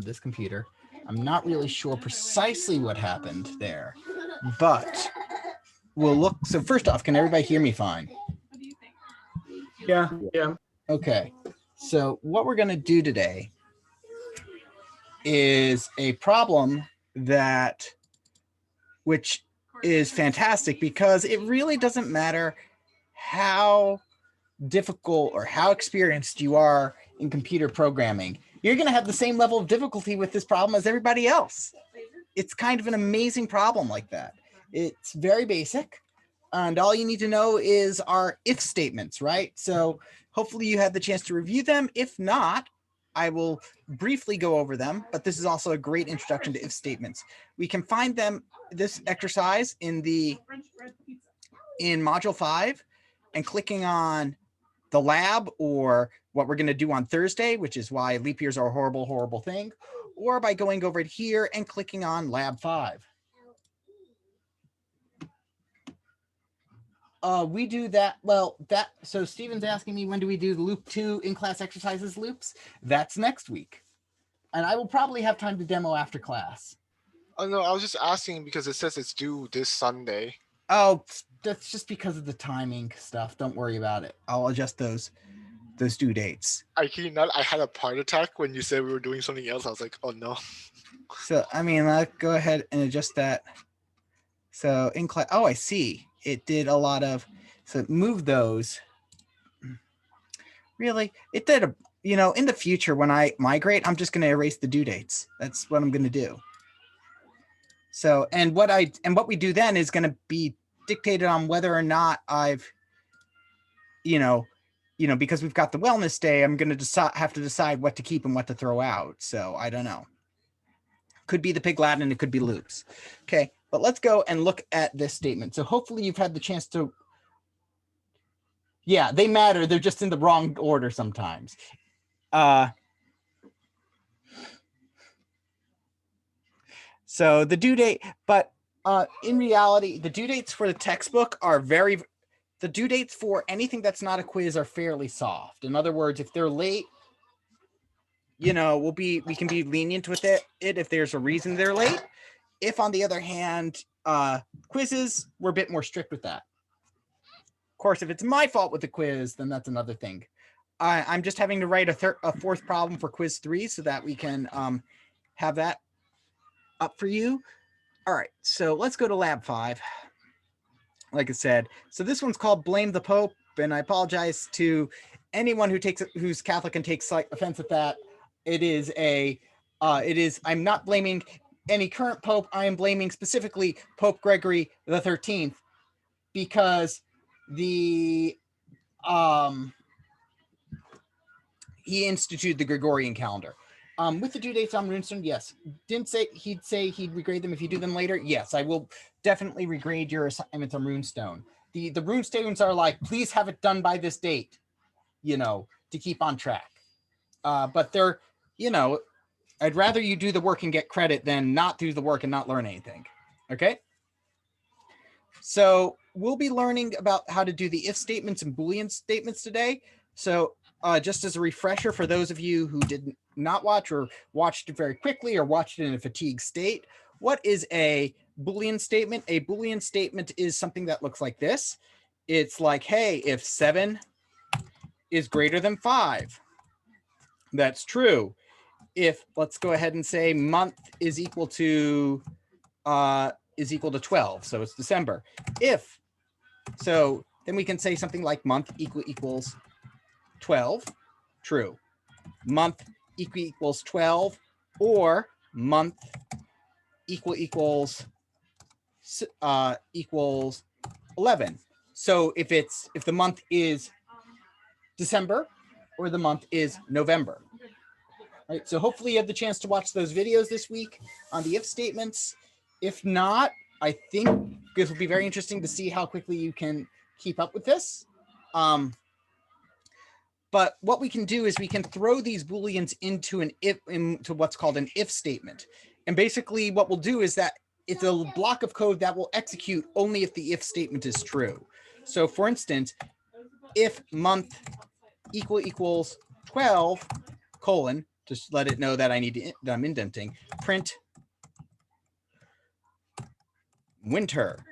this computer. I'm not really sure precisely what happened there, but we'll look. So first off, can everybody hear me fine? Yeah, yeah. Okay. So what we're going to do today is a problem which is fantastic because it really doesn't matter how difficult or how experienced you are in computer programming. You're going to have the same level of difficulty with this problem as everybody else. It's kind of an amazing problem like that. It's very basic, and all you need to know is our if statements, right? So hopefully you had the chance to review them. If not, I will briefly go over them, but this is also a great introduction to if statements. We can find them, this exercise, in module 5, and clicking on the lab, or what we're going to do on Thursday, which is why leap years are a horrible, horrible thing, or by going over here and clicking on lab 5. We do that. Well, so Steven's asking me, when do we do the loop 2 in-class exercises loops? That's next week. And I will probably have time to demo after class. Oh, no, I was just asking because it says it's due this Sunday. Oh, that's just because of the timing stuff. Don't worry about it. I'll adjust those due dates. I kid you not, I had a heart attack when you said we were doing something else. I was like, oh no. So, I mean, let's go ahead and adjust that. So in class, oh, I see. It did a lot of, so move those. Really? It did in the future when I migrate, I'm just going to erase the due dates. That's what I'm going to do. So, and what we do then is going to be dictated on whether or not I've, because we've got the wellness day, I'm going to have to decide what to keep and what to throw out. So I don't know. Could be the Pig Latin, it could be loops. Okay, but let's go and look at this statement. So hopefully you've had the chance to, yeah, they matter. They're just in the wrong order sometimes. So the due date, but in reality, the due dates for the textbook are the due dates for anything that's not a quiz are fairly soft. In other words, if they're late, we can be lenient with it if there's a reason they're late. If, on the other hand, quizzes, we're a bit more strict with that. Of course, if it's my fault with the quiz, then that's another thing. I'm just having to write a fourth problem for quiz 3 so that we can have that up for you. All right, so let's go to lab 5. Like I said, so this one's called Blame the Pope, and I apologize to anyone who's Catholic and takes offense at that. I'm not blaming any current Pope. I am blaming specifically Pope Gregory the XIII, because he instituted the Gregorian calendar. With the due dates on Runestone, yes. Didn't say he'd regrade them if you do them later. Yes, I will definitely regrade your assignments on Runestone. The Runestones are like, please have it done by this date, to keep on track. But they're, I'd rather you do the work and get credit than not do the work and not learn anything. Okay? So we'll be learning about how to do the if statements and Boolean statements today. So just as a refresher for those of you who did not watch or watched it very quickly or watched it in a fatigue state, what is a Boolean statement? A Boolean statement is something that looks like this. It's like, hey, if 7 is greater than 5, that's true. If, let's go ahead and say month is equal to 12, so it's December. So then we can say something like month equals 12, true. Month equals 12, or month equals 11. So if the month is December or the month is November. Right, so hopefully you have the chance to watch those videos this week on the if statements. If not, I think this will be very interesting to see how quickly you can keep up with this. But what we can do is we can throw these Booleans into what's called an if statement. And basically what we'll do is that it's a block of code that will execute only if the if statement is true. So for instance, if month equals 12, Just let it know that I need to, that I'm indenting. Print winter.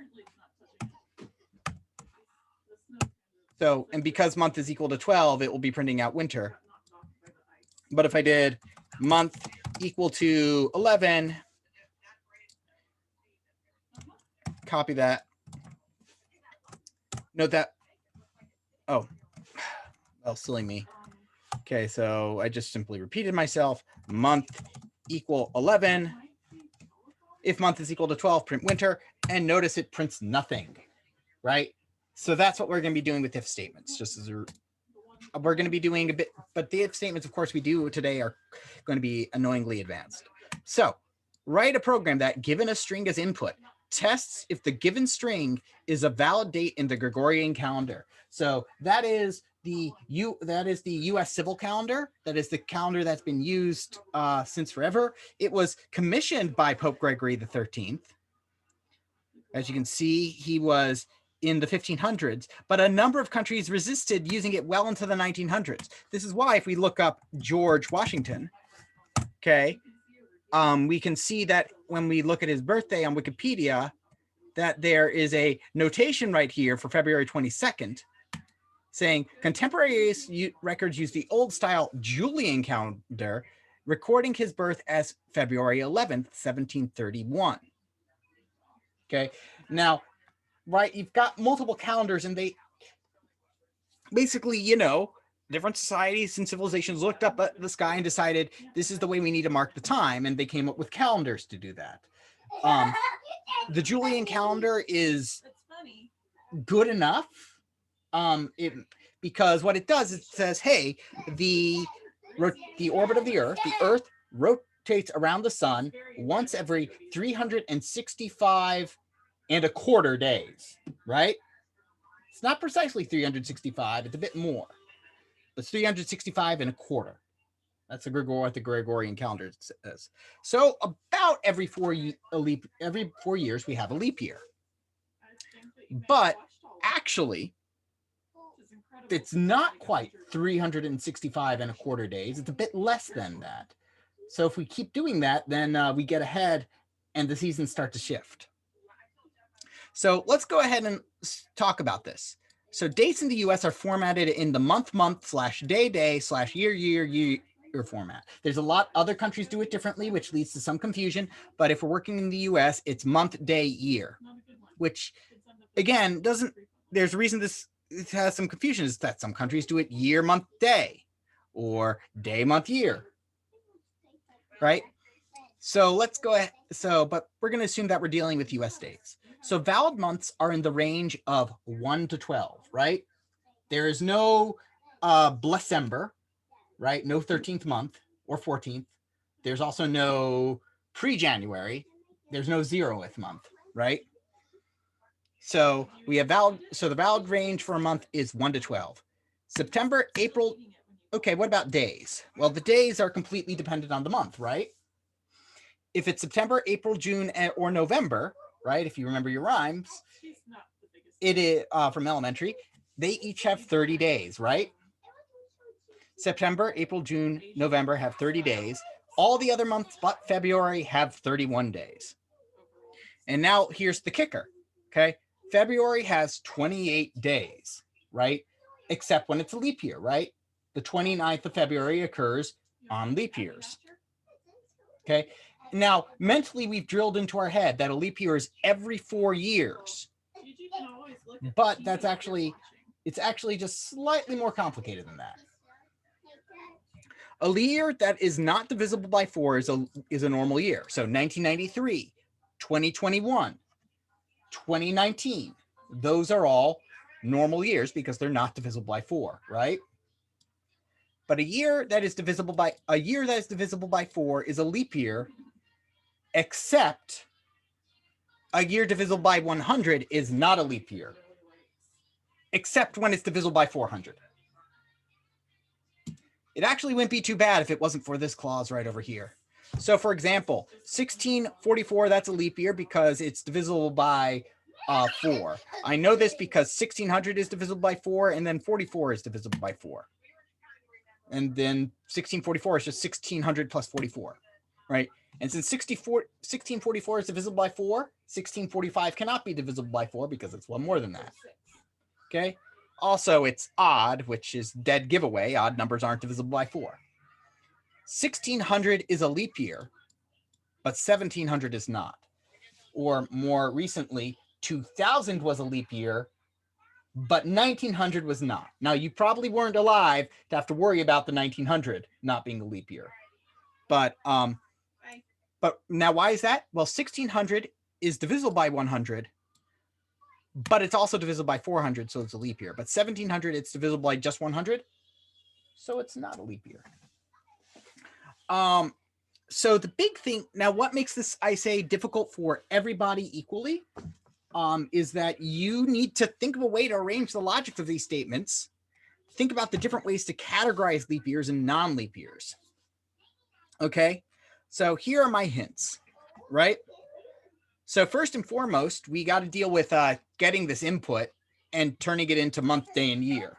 So, and because month is equal to 12, it will be printing out winter. But if I did month equal to 11, copy that. Note that, oh, well, silly me. Okay, so I just simply repeated myself. Month equal 11. If month is equal to 12, print winter. And notice it prints nothing, right? So that's what we're going to be doing with if statements. Just as we're going to be doing a bit, but the if statements, of course, we do today are going to be annoyingly advanced. So write a program that, given a string as input, tests if the given string is a valid date in the Gregorian calendar. So that is the U.S. civil calendar. That is the calendar that's been used since forever. It was commissioned by Pope Gregory the 13th. As you can see, he was in the 1500s, but a number of countries resisted using it well into the 1900s. This is why if we look up George Washington, okay, we can see that when we look at his birthday on Wikipedia, that there is a notation right here for February 22nd saying contemporary records use the old style Julian calendar, recording his birth as February 11th, 1731. Okay, now, right, you've got multiple calendars and they basically, you know, different societies and civilizations looked up at the sky and decided this is the way we need to mark the time, and they came up with calendars to do that. The Julian calendar is good enough because what it does, it says, hey, the orbit of the Earth rotates around the sun once every 365 and a quarter days, right? It's not precisely 365, it's a bit more. It's 365 and a quarter. That's the Gregorian calendar says. So about every 4 years we have a leap year. But actually, it's not quite 365 and a quarter days. It's a bit less than that. So if we keep doing that, then we get ahead and the seasons start to shift. So let's go ahead and talk about this. So dates in the US are formatted in the month / day / year format. There's a lot other countries do it differently, which leads to some confusion. But if we're working in the US, it's month, day, year, which again, there's a reason it has some confusion, is that some countries do it year, month, day, or day, month, year, right? So let's go ahead. But we're going to assume that we're dealing with US dates. So valid months are in the range of 1 to 12, right? There is no Blessember, right? No 13th month or 14th. There's also no pre-January. There's no 0th month, right? So we have the valid range for a month is 1 to 12. September, April. Okay, what about days? Well, the days are completely dependent on the month, right? If it's September, April, June, or November, right? If you remember your rhymes, it is from elementary. They each have 30 days, right? September, April, June, November have 30 days. All the other months but February have 31 days. And now here's the kicker, okay? February has 28 days, right? Except when it's a leap year, right? The 29th of February occurs on leap years, okay? Now, mentally, we've drilled into our head that a leap year is every 4 years. But it's actually just slightly more complicated than that. A year that is not divisible by 4 is a normal year. So 1993, 2021, 2019, those are all normal years because they're not divisible by 4, right? But a year that is divisible by 4 is a leap year, except a year divisible by 100 is not a leap year, except when it's divisible by 400. It actually wouldn't be too bad if it wasn't for this clause right over here. So for example, 1644, that's a leap year because it's divisible by 4. I know this because 1600 is divisible by 4 and then 44 is divisible by 4. And then 1644 is just 1600 plus 44, right? And since 1644 is divisible by 4, 1645 cannot be divisible by 4 because it's one more than that. Okay. Also, it's odd, which is dead giveaway. Odd numbers aren't divisible by 4. 1600 is a leap year, but 1700 is not. Or more recently, 2000 was a leap year, but 1900 was not. Now, you probably weren't alive to have to worry about the 1900 not being a leap year. But now why is that? Well, 1600 is divisible by 100, but it's also divisible by 400, so it's a leap year. But 1700, it's divisible by just 100, so it's not a leap year. So the big thing, now what makes this, I say, difficult for everybody equally, is that you need to think of a way to arrange the logic of these statements. Think about the different ways to categorize leap years and non-leap years. Okay, so here are my hints, right? So first and foremost, we got to deal with getting this input and turning it into month, day, and year.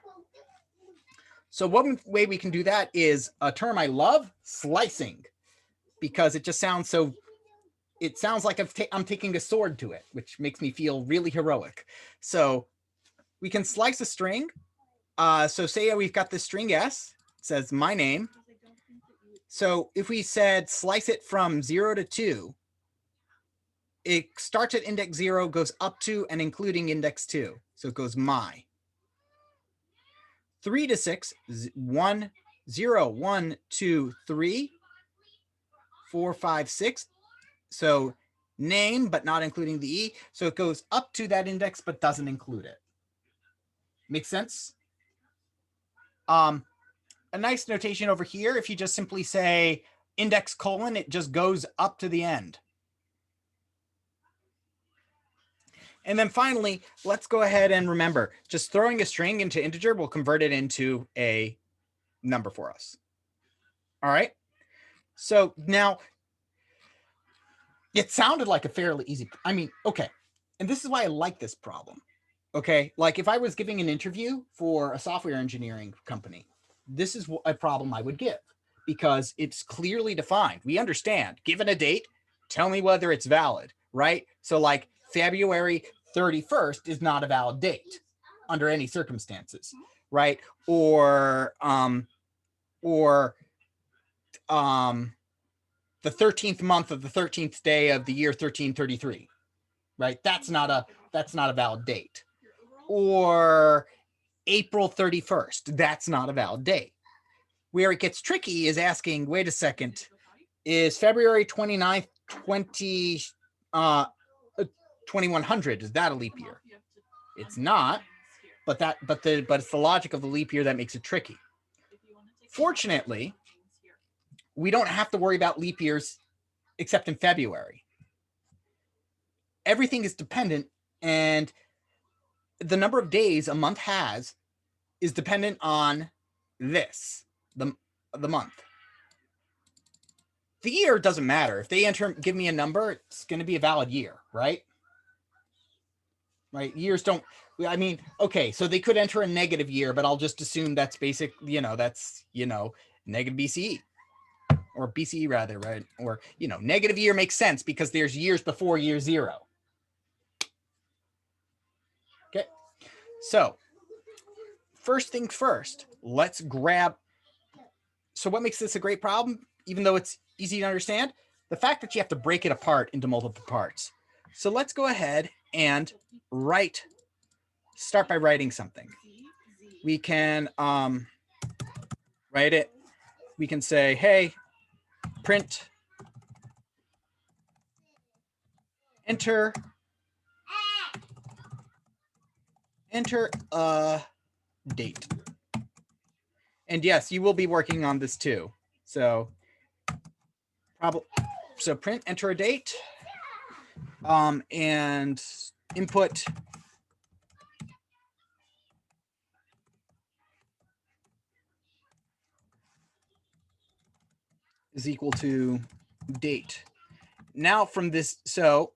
So one way we can do that is a term I love, slicing, because it just sounds so, it sounds like I'm taking a sword to it, which makes me feel really heroic. So we can slice a string. So say we've got this string S, it says my name. So if we said slice it from 0 to 2, it starts at index 0, goes up to and including index 2. So it goes my. 3 to 6, 1, 0, 1, 2, 3, 4, 5, 6. So name, but not including the E. So it goes up to that index, but doesn't include it. Make sense? A nice notation over here, if you just simply say index colon, it just goes up to the end. And then finally, let's go ahead and remember, just throwing a string into integer will convert it into a number for us. All right. So now it sounded like a fairly easy, I mean, okay. And this is why I like this problem. Okay. Like if I was giving an interview for a software engineering company, this is a problem I would give because it's clearly defined. We understand, given a date, tell me whether it's valid, right? So like February 31st is not a valid date under any circumstances, right? Or the 13th month of the 13th day of the year 1333, right? That's not a valid date. Or April 31st, that's not a valid date. Where it gets tricky is asking, wait a second, is February 29th, 2100, is that a leap year? It's not, but it's the logic of the leap year that makes it tricky. Fortunately, we don't have to worry about leap years except in February. Everything is dependent, and the number of days a month has is dependent on this, the month. The year doesn't matter. If they give me a number, it's going to be a valid year, right? Right? Years don't, I mean, okay, so they could enter a negative year, but I'll just assume that's basic, that's, negative BCE. Or BCE rather, right? Or, negative year makes sense because there's years before year 0. Okay. So first things first, let's grab. So what makes this a great problem, even though it's easy to understand? The fact that you have to break it apart into multiple parts. So let's go ahead and start by writing something. We can write it. We can say, hey, print, enter a date. And yes, you will be working on this too. So print, enter a date, and input is equal to date. Now from this, so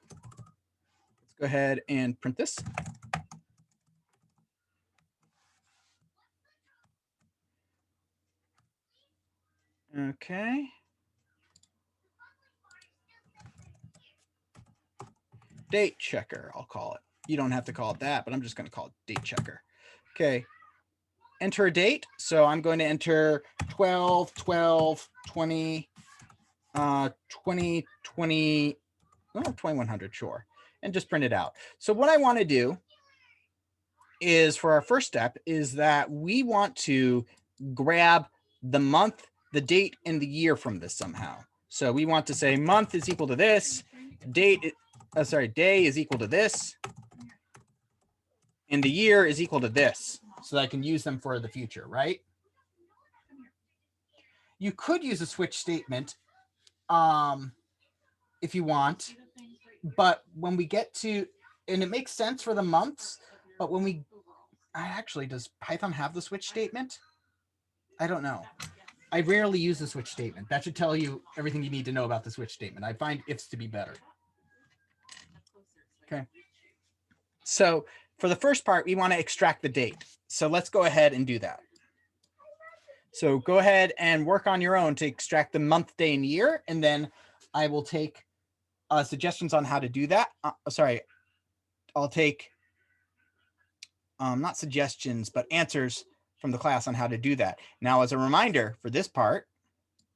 let's go ahead and print this. Okay. Date checker, I'll call it. You don't have to call it that, but I'm just going to call it date checker. Okay. Enter a date. So I'm going to enter 12, 12, 20, 2020, well, 2100, sure. And just print it out. So what I want to do is, for our first step, is that we want to grab the month, the date, and the year from this somehow. So we want to say month is equal to this, date, day is equal to this, and the year is equal to this, so that I can use them for the future, right? You could use a switch statement if you want, but when we get to, and it makes sense for the months, but when we, actually, does Python have the switch statement? I don't know. I rarely use the switch statement. That should tell you everything you need to know about the switch statement. I find ifs to be better. Okay. So for the first part, we want to extract the date. So let's go ahead and do that. So go ahead and work on your own to extract the month, day, and year, and then I will take suggestions on how to do that. I'll take not suggestions, but answers from the class on how to do that. Now, as a reminder for this part,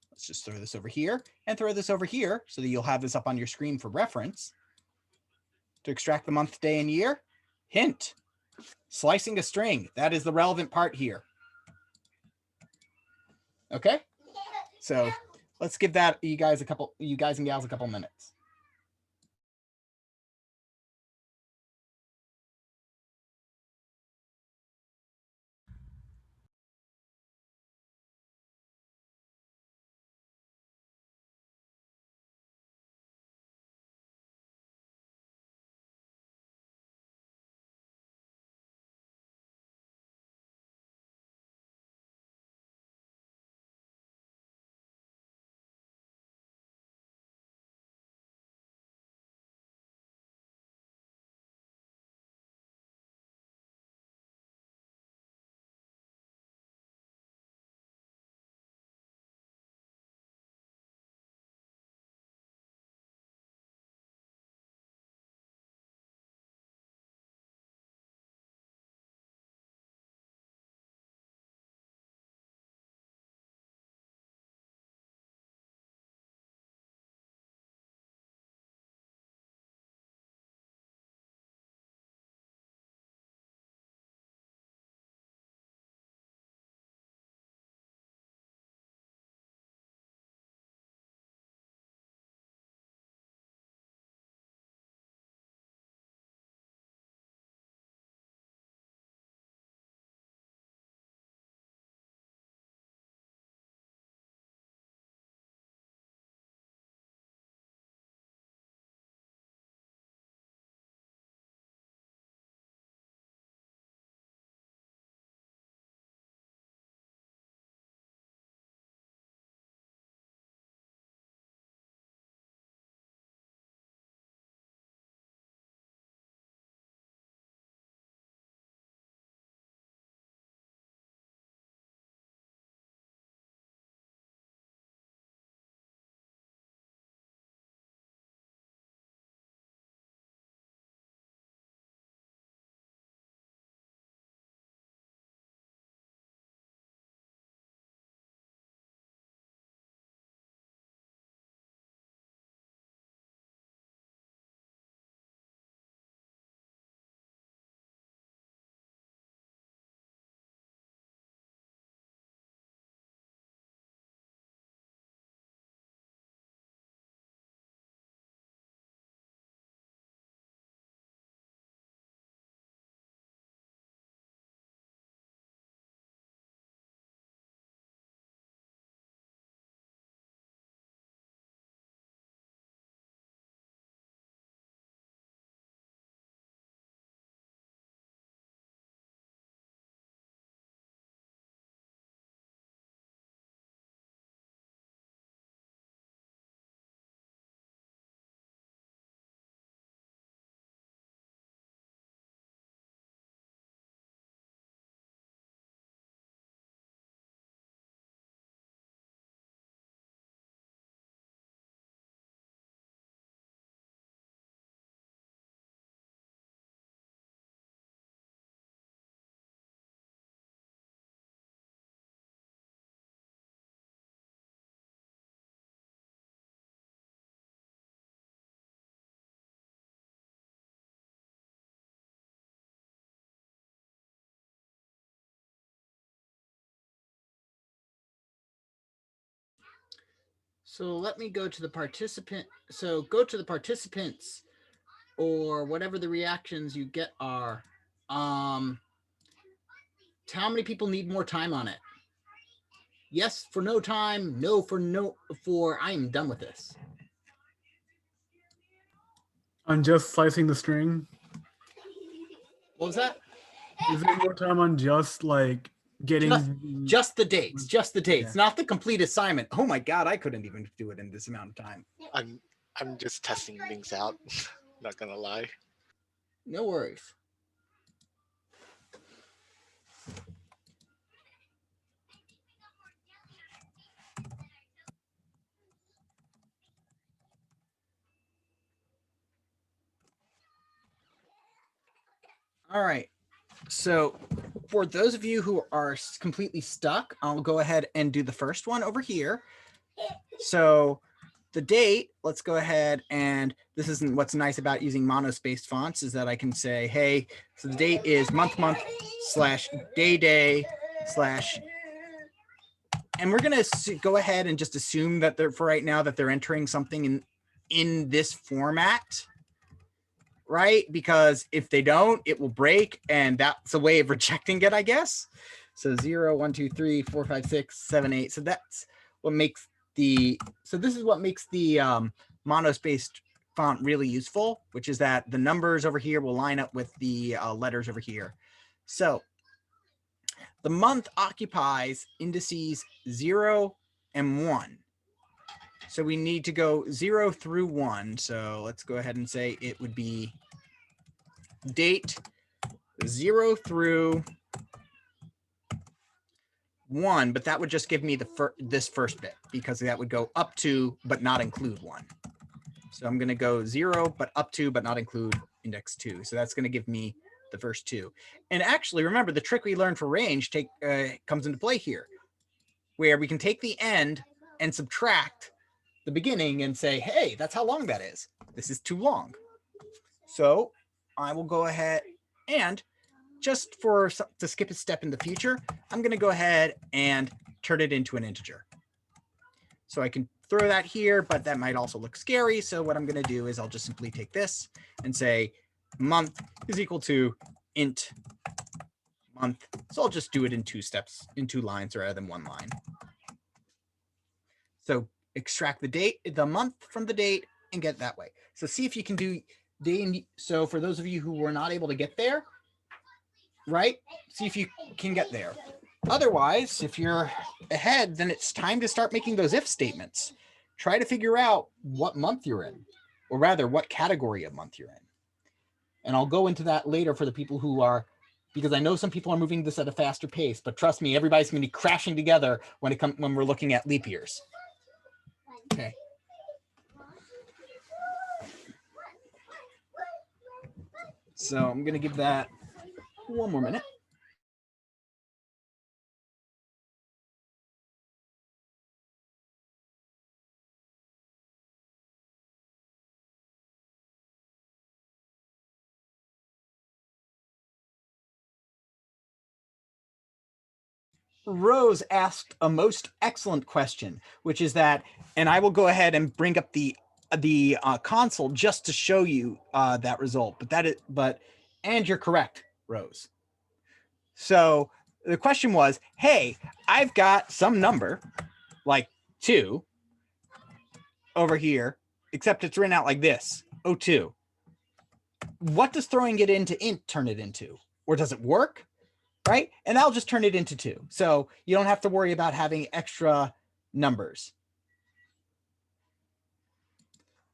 let's just throw this over here and throw this over here so that you'll have this up on your screen for reference. To extract the month, day, and year, hint, slicing a string. That is the relevant part here. Okay, so let's give that you guys and gals a couple minutes. So let me go to the participant. So go to the participants or whatever the reactions you get are. How many people need more time on it? Yes for no time, no for I am done with this. On just slicing the string. What was that? Is there more time on just like getting Just the dates, Okay. not the complete assignment. Oh my God, I couldn't even do it in this amount of time. I'm just testing things out. Not gonna lie. No worries. All right. So for those of you who are completely stuck, I'll go ahead and do the first one over here. So the date, let's go ahead and this isn't what's nice about using monospaced fonts is that I can say, hey, so the date is month / day / and we're going to go ahead and just assume that they're for right now that they're entering something in this format. Right? Because if they don't, it will break. And that's a way of rejecting it, I guess. So 0, 1, 2, 3, 4, 5, 6, 7, 8. So that's what makes this is what makes the monospaced font really useful, which is that the numbers over here will line up with the letters over here. So the month occupies indices 0 and 1. So we need to go 0 through 1. So let's go ahead and say it would be date 0 through 1, but that would just give me this first bit because that would go up to but not include 1. So I'm going to go 0 but up to but not include index 2. So that's going to give me the first 2. And actually, remember the trick we learned for range comes into play here, where we can take the end and subtract the beginning and say, hey, that's how long that is. This is too long. So I will go ahead and just to skip a step in the future, I'm going to go ahead and turn it into an integer. So I can throw that here, but that might also look scary. So what I'm going to do is I'll just simply take this and say month is equal to int month. So I'll just do it in 2 steps, in 2 lines rather than 1 line. So extract the month from the date and get it that way. So see if you can do day. So for those of you who were not able to get there, right? See if you can get there. Otherwise, if you're ahead, then it's time to start making those if statements. Try to figure out what month you're in, or rather what category of month you're in. And I'll go into that later for the people who are, because I know some people are moving this at a faster pace, but trust me, everybody's going to be crashing together when we're looking at leap years. Okay. So I'm going to give that 1 more minute. Rose asked a most excellent question, which is that, and I will go ahead and bring up the console just to show you that result. And you're correct, Rose. So the question was, hey, I've got some number like 2 over here, except it's written out like this, 02. What does throwing it into int turn it into? Or does it work? Right? And I'll just turn it into 2. So you don't have to worry about having extra numbers.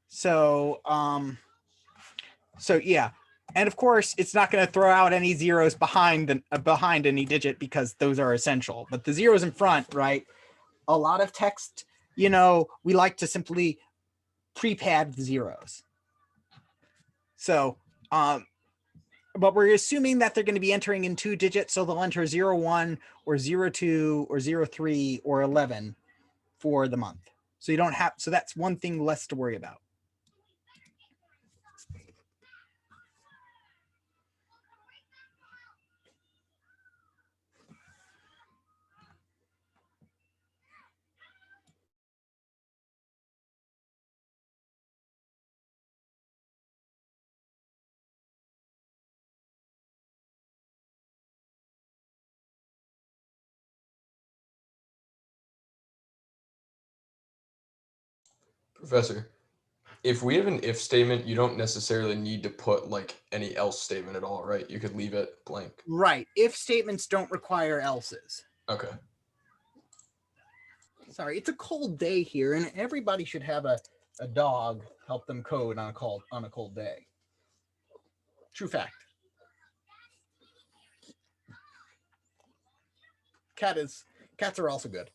So yeah. And of course, it's not going to throw out any zeros behind any digit because those are essential. But the zeros in front, right? A lot of text, we like to simply pre-pad the zeros. So, but we're assuming that they're going to be entering in 2 digits, so they'll enter 01 or 02 or 03 or 11 for the month. So so that's one thing less to worry about. Professor, if we have an if statement, you don't necessarily need to put like any else statement at all, right? You could leave it blank. Right. If statements don't require else's. Okay. Sorry, it's a cold day here, and everybody should have a dog help them code on a cold day. True fact. Cats are also good.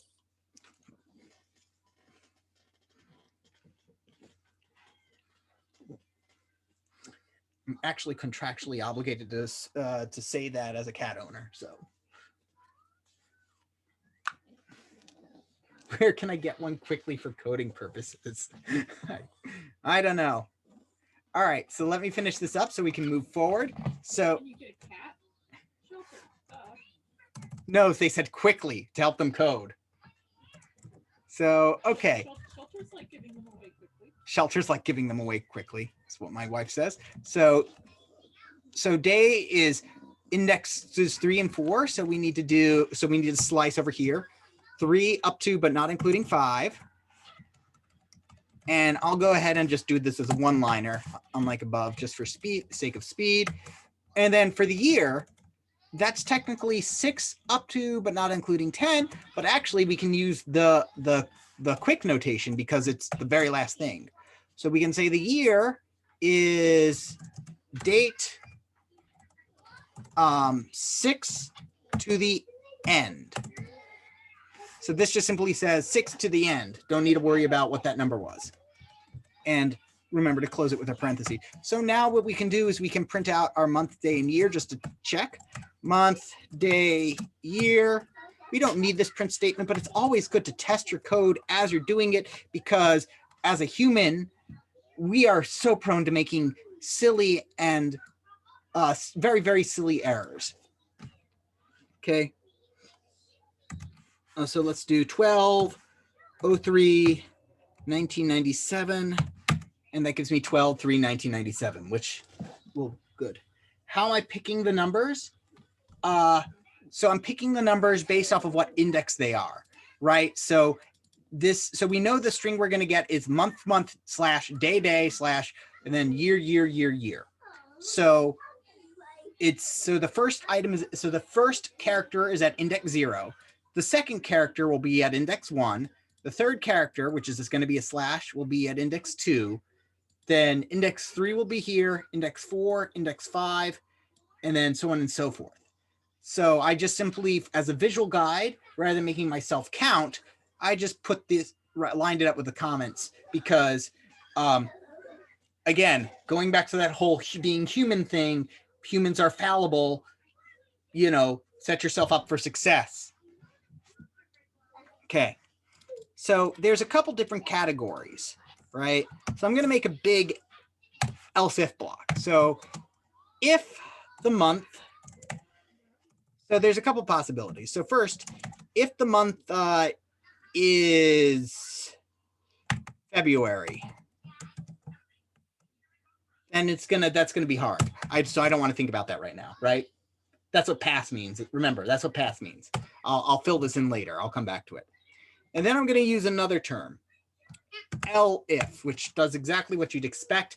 I'm actually contractually obligated to say that as a cat owner. So, where can I get one quickly for coding purposes? I don't know. All right, so let me finish this up so we can move forward. So, Can you get a cat shelter? no, they said quickly to help them code. So, okay. Shelter's like giving them away quickly. Shelter's like giving them away quickly. That's what my wife says. So day is indexes 3 and 4. So we need to slice over here 3 up to, but not including 5. And I'll go ahead and just do this as a one-liner, unlike above, just for sake of speed. And then for the year, that's technically 6 up to, but not including 10. But actually, we can use the quick notation because it's the very last thing. So we can say the year is date 6 to the end. So this just simply says 6 to the end. Don't need to worry about what that number was. And remember to close it with a parenthesis. So now what we can do is we can print out our month, day, and year just to check. Month, day, year. We don't need this print statement, but it's always good to test your code as you're doing it because as a human, we are so prone to making silly and very, very silly errors. Okay. So let's do 12/03/1997, and that gives me 12/3/1997, which, well, good. How am I picking the numbers? So I'm picking the numbers based off of what index they are, right? So we know the string we're going to get is month / day / and then year. So the first item is, so the first character is at index 0. The second character will be at index 1. The third character, which is going to be a /, will be at index 2. Then index 3 will be here, index 4, index 5, and then so on and so forth. So I just simply, as a visual guide, rather than making myself count, I just put this, lined it up with the comments because, again, going back to that whole being human thing, humans are fallible, set yourself up for success. Okay, so there's a couple different categories, right? So I'm going to make a big else if block. So if the month, so there's a couple possibilities. So first, if the month is February, then that's gonna be hard. So I don't want to think about that right now, right? That's what pass means. Remember, that's what pass means. I'll fill this in later. I'll come back to it. And then I'm going to use another term, if, which does exactly what you'd expect.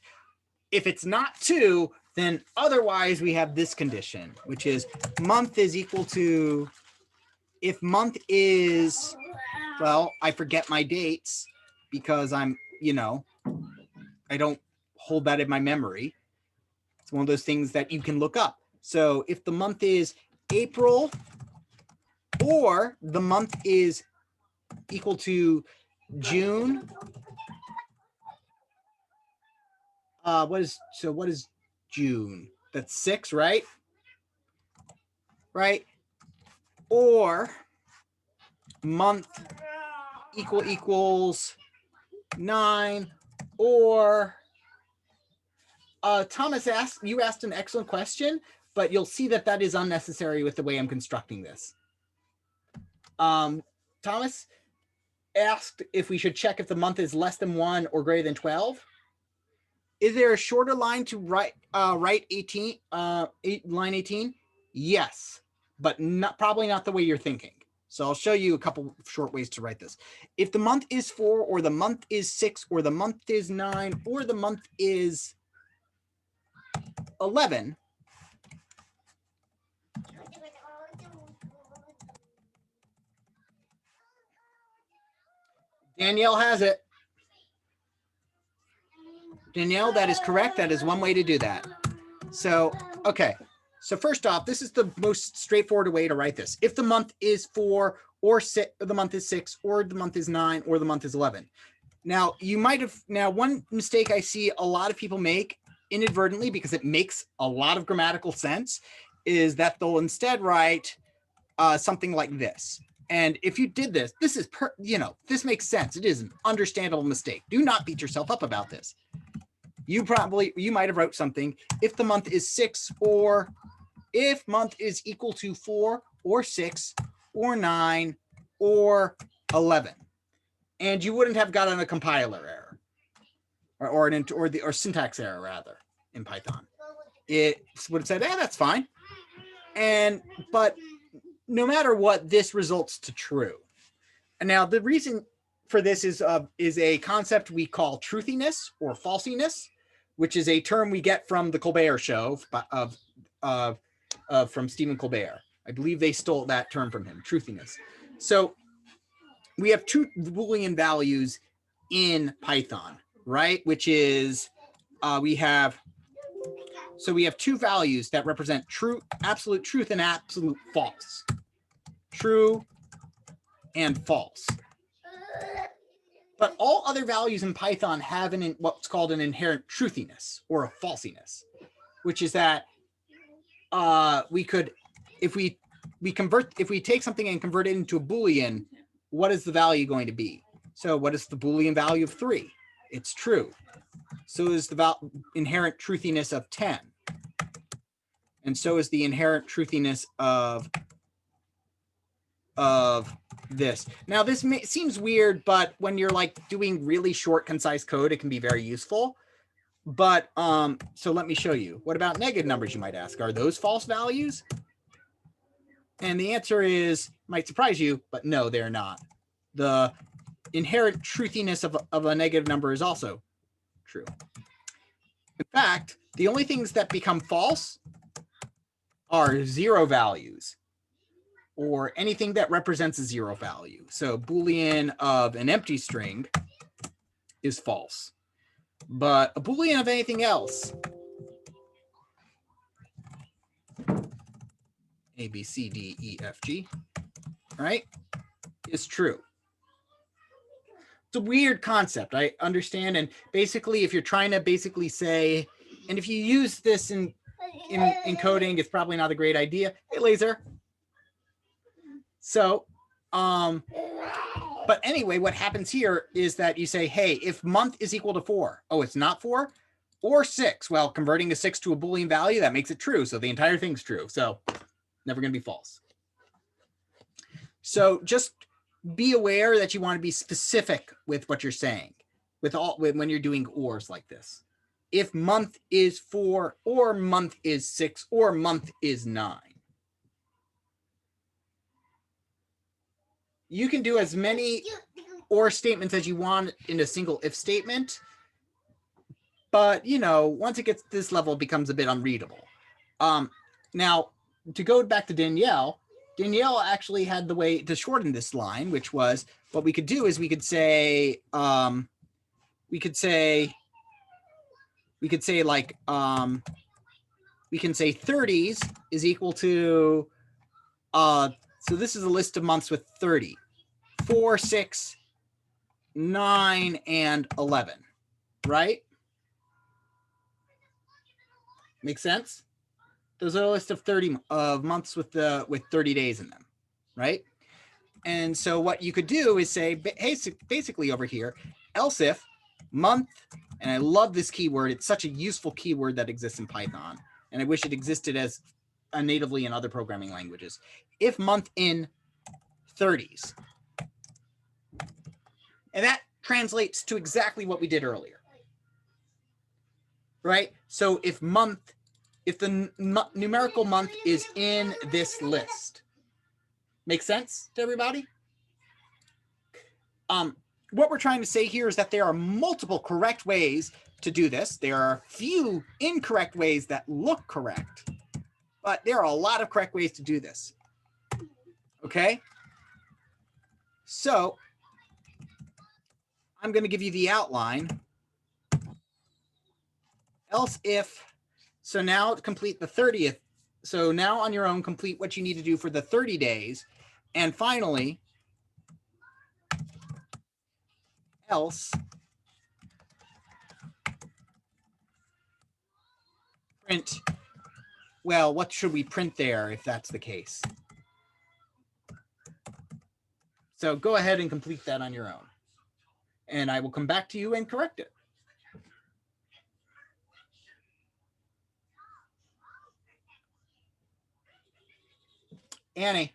If it's not 2, then otherwise we have this condition, which is month is equal to, if month is, well, I forget my dates because I'm, I don't hold that in my memory. It's one of those things that you can look up. So if the month is April or the month is equal to June, what is June? That's 6, right? Right? Or month equals 9, or Thomas you asked an excellent question, but you'll see that is unnecessary with the way I'm constructing this. Thomas asked if we should check if the month is less than 1 or greater than 12. Is there a shorter line to write 18, line 18? Yes, but probably not the way you're thinking. So I'll show you a couple short ways to write this. If the month is 4, or the month is 6, or the month is 9, or the month is 11, Danielle has it. Danielle, that is correct. That is one way to do that. So, okay. So first off, this is the most straightforward way to write this. If the month is 4, or 6, or the month is 6, or the month is 9, or the month is 11. Now, you might have, now one mistake I see a lot of people make inadvertently, because it makes a lot of grammatical sense, is that they'll instead write something like this. And if you did this, this is, this makes sense. It is an understandable mistake. Do not beat yourself up about this. You might have wrote something, if the month is 6, or if month is equal to 4, or 6, or 9, or 11. And you wouldn't have gotten a compiler error or syntax error rather in Python. It would have said, that's fine. But no matter what, this results to true. And now the reason for this is a concept we call truthiness or falsiness, which is a term we get from the Colbert Show from Stephen Colbert. I believe they stole that term from him, truthiness. So we have two Boolean values in Python, right? Which is we have two values that represent true, absolute truth, and absolute false. True and false. But all other values in Python have what's called an inherent truthiness or a falsiness, which is that we could, if we take something and convert it into a Boolean, what is the value going to be? So what is the Boolean value of 3? It's true. So is the inherent truthiness of 10. And so is the inherent truthiness of this. Now this seems weird, but when you're like doing really short, concise code, it can be very useful. But so let me show you. What about negative numbers, you might ask? Are those false values? And the answer is, might surprise you, but no, they're not. The inherent truthiness of a negative number is also true. In fact, the only things that become false are 0 values, or anything that represents a 0 value. So Boolean of an empty string is false. But a Boolean of anything else, A, B, C, D, E, F, G, right, is true. It's a weird concept, I understand. And basically, if you're trying to basically say, and if you use this in coding, it's probably not a great idea. Hey, Laser. So, but anyway, what happens here is that you say, hey, if month is equal to 4, oh, it's not 4, or 6. Well, converting a 6 to a Boolean value, that makes it true. So the entire thing's true. So never going to be false. So just be aware that you want to be specific with what you're saying when you're doing ors like this. If month is 4, or month is 6, or month is 9. You can do as many or statements as you want in a single if statement. But, once it gets to this level, it becomes a bit unreadable. Now, to go back to Danielle actually had the way to shorten this line, which was what we could do is we could say like, we can say 30s is equal to, so this is a list of months with 30, 4, 6, 9, and 11, right? Make sense? Those are a list of 30 months with 30 days in them, right? And so what you could do is say, hey, basically over here, else if month, and I love this keyword. It's such a useful keyword that exists in Python, and I wish it existed as natively in other programming languages. If month in 30s. And that translates to exactly what we did earlier, right? So if the numerical month is in this list, Make sense to everybody? What we're trying to say here is that there are multiple correct ways to do this. There are a few incorrect ways that look correct, but there are a lot of correct ways to do this. Okay? So I'm going to give you the outline. Else if, so now complete the 30th. So now on your own, complete what you need to do for the 30 days. And finally, else print, well, what should we print there if that's the case? So go ahead and complete that on your own. And I will come back to you and correct it. Annie,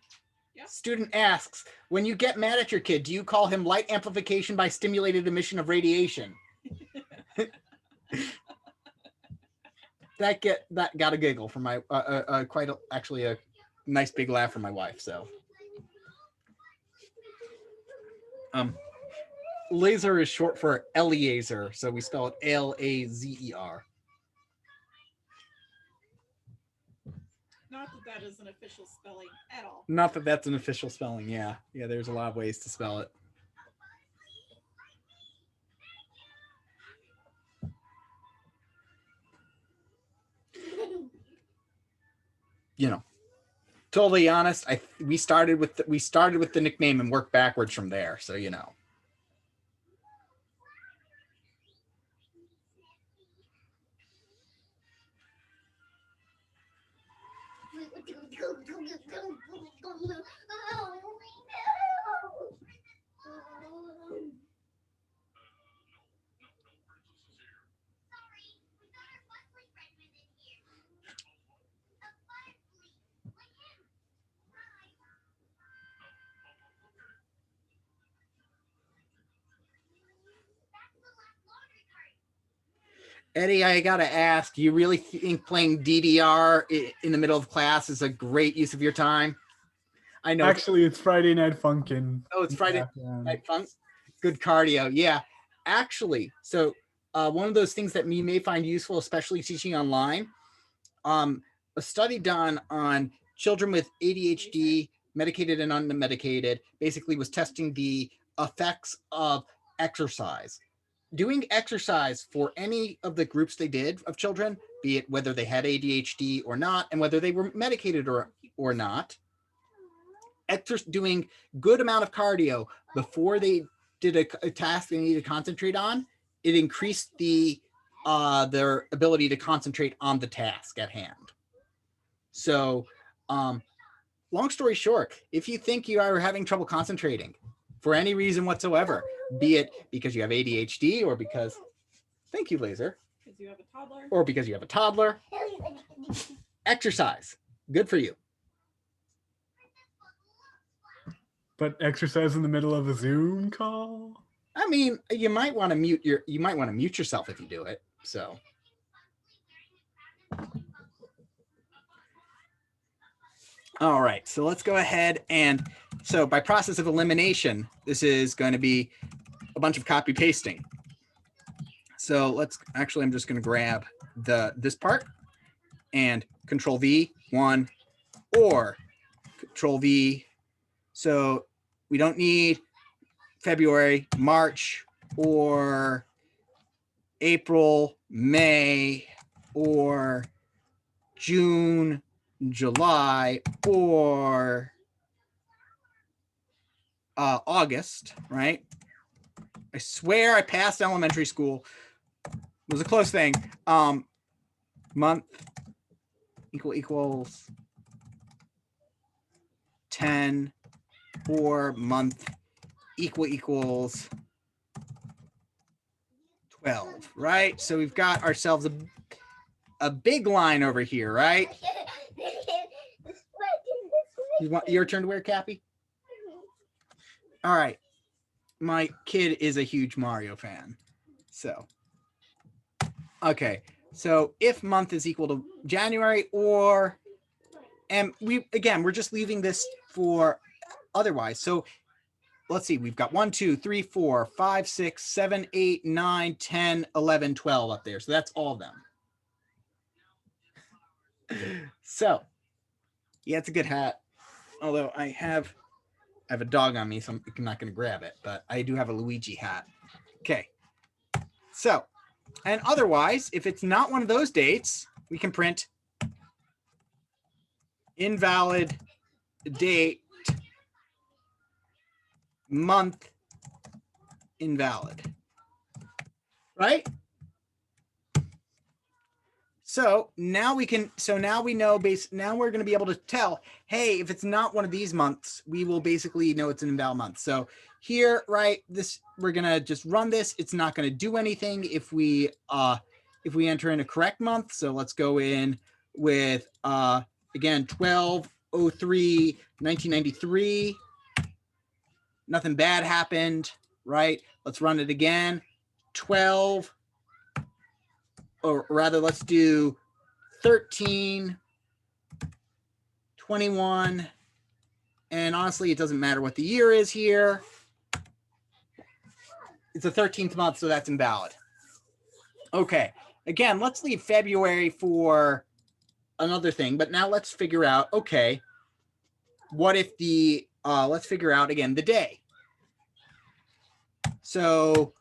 Yeah. student asks, when you get mad at your kid, do you call him light amplification by stimulated emission of radiation? that got a giggle from my actually a nice big laugh from my wife. So laser is short for Eliezer, so we spell it Lazer. Not that that is an official spelling at all. Not that that's an official spelling. Yeah, there's a lot of ways to spell it. You know, totally honest. We started with the nickname and worked backwards from there. So you know. Eddie, I gotta ask, you really think playing DDR in the middle of class is a great use of your time? I know. Actually, it's Friday Night Funkin'. Oh, it's Friday Night Funk. Good cardio. Yeah, actually. So one of those things that you may find useful, especially teaching online, a study done on children with ADHD, medicated and unmedicated, basically was testing the effects of exercise. Doing exercise for any of the groups they did of children, be it whether they had ADHD or not, and whether they were medicated or not, doing good amount of cardio before they did a task they needed to concentrate on, it increased their ability to concentrate on the task at hand. So long story short, if you think you are having trouble concentrating for any reason whatsoever, be it because you have ADHD or because, thank you, Laser, Because you have a toddler. or because you have a toddler, exercise, good for you. But exercise in the middle of a Zoom call? I mean, you might want to mute yourself if you do it. So all right, so let's go ahead and so by process of elimination, this is going to be a bunch of copy pasting. So I'm just going to grab this part and Control V, 1, or Control V. So we don't need February, March, or April, May, or June, July, or August, right? I swear I passed elementary school. It was a close thing. Month equals 10, or month equals 12, right? So we've got ourselves a big line over here, right? You want your turn to wear Cappy? All right. My kid is a huge Mario fan. So, okay. So if month is equal to January, and we're just leaving this for otherwise. So let's see, we've got 1, 2, 3, 4, 5, 6, 7, 8, 9, 10, 11, 12 up there. So that's all of them. So yeah, it's a good hat. Although I have a dog on me, so I'm not going to grab it, but I do have a Luigi hat. Okay. So, and otherwise, if it's not one of those dates, we can print invalid date, month, invalid. Right? So now we can, so now we know now we're going to be able to tell, hey, if it's not one of these months, we will basically know it's an invalid month. So here, right, this, we're going to just run this. It's not going to do anything if we enter in a correct month. So let's go in with, again, 12/03/1993. Nothing bad happened, right? Let's run it again. 12, or rather, let's do 13, 21, and honestly, it doesn't matter what the year is here. It's the 13th month, so that's invalid. Okay, again, let's leave February for another thing, but now let's figure out, okay, what if the, let's figure out again the day. So,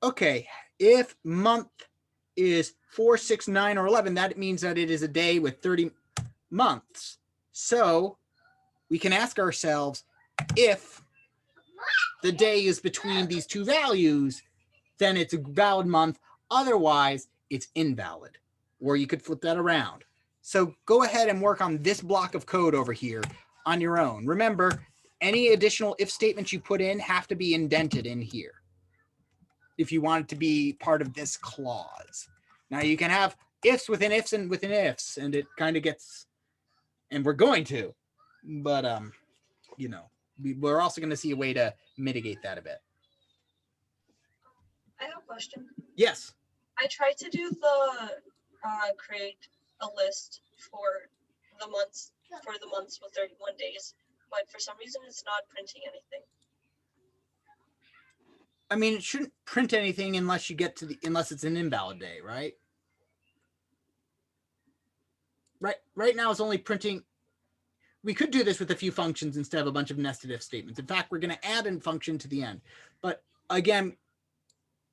okay, if month is 4, 6, 9, or 11, that means that it is a day with 30 months. So we can ask ourselves, if the day is between these two values, then it's a valid month. Otherwise, it's invalid. Or you could flip that around. So go ahead and work on this block of code over here on your own. Remember, any additional if statements you put in have to be indented in here if you want it to be part of this clause. Now you can have ifs within ifs and within ifs, and it kind of gets, and we're going to, but you know, we're also going to see a way to mitigate that a bit. I have a question. Yes. I tried to do the create a list for the months with 31 days, but for some reason it's not printing anything. I mean, it shouldn't print anything unless you get to the, unless it's an invalid day, right? Right now it's only printing. We could do this with a few functions instead of a bunch of nested if statements. In fact, we're going to add a function to the end. But again,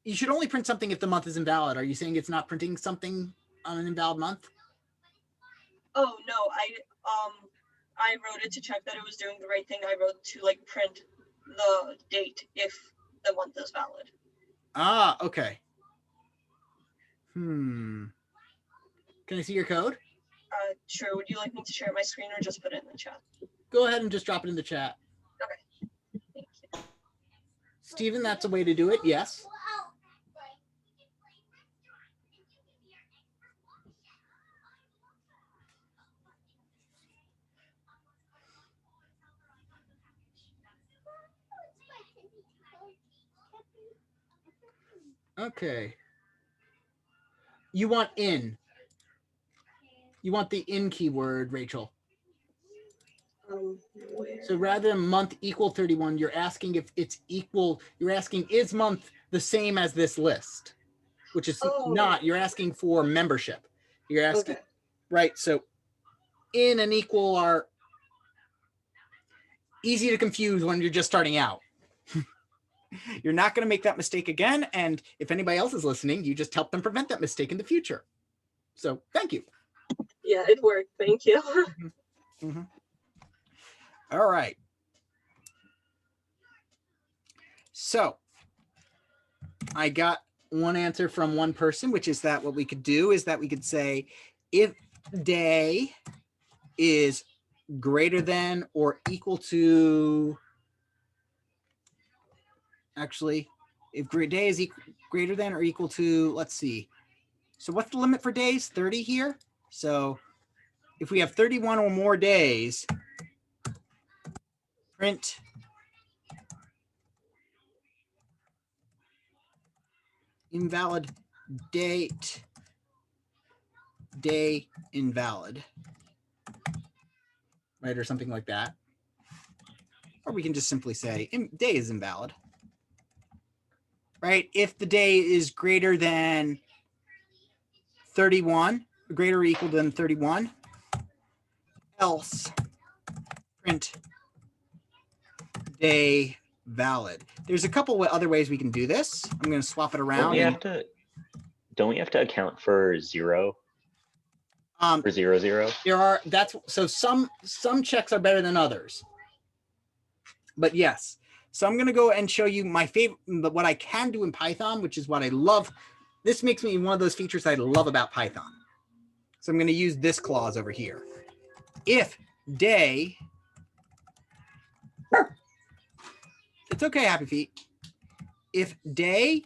you should only print something if the month is invalid. Are you saying it's not printing something on an invalid month? Oh no, I wrote it to check that it was doing the right thing. I wrote to like print the date if the month is valid. Ah, okay. Can I see your code? Sure. Would you like me to share my screen or just put it in the chat? Go ahead and just drop it in the chat. Okay. Thank you. Steven, that's a way to do it. Yes. Okay. You want in. You want the in keyword, Rachel. So rather than month equal 31, you're asking if it's equal. You're asking, is month the same as this list? Which is not. You're asking for membership. You're asking, right? So in and equal are easy to confuse when you're just starting out. You're not going to make that mistake again. And if anybody else is listening, you just help them prevent that mistake in the future. So thank you. Yeah, it worked. Thank you. All right. So I got one answer from one person, which is that what we could do is that we could say if day is greater than or equal to, actually, if day is greater than or equal to, let's see. So what's the limit for days? 30 here. So if we have 31 or more days, print invalid date, day invalid, right? Or something like that. or we can just simply say day is invalid, right? If the day is greater than 31, greater or equal than 31, else print day valid. There's a couple of other ways we can do this. I'm going to swap it Don't around. we have to account for 0 or 0, 0? There are some checks are better than others. But yes. So I'm going to go and show you my favorite, what I can do in Python, which is what I love. This makes me one of those features I love about Python. So I'm going to use this clause over here. If day, it's okay, Happy Feet. If day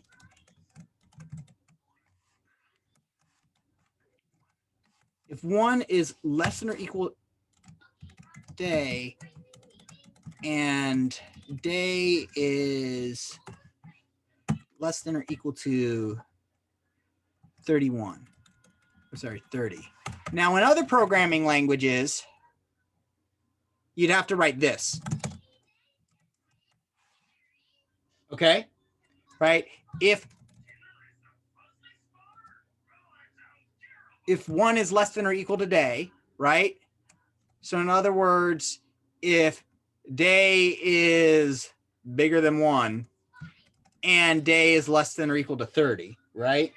if 1 is less than or equal day and day is less than or equal to 31, or sorry, 30. Now in other programming languages, you'd have to write this. Okay, right? If 1 is less than or equal to day, right? So in other words, if day is bigger than 1 and day is less than or equal to 30, right?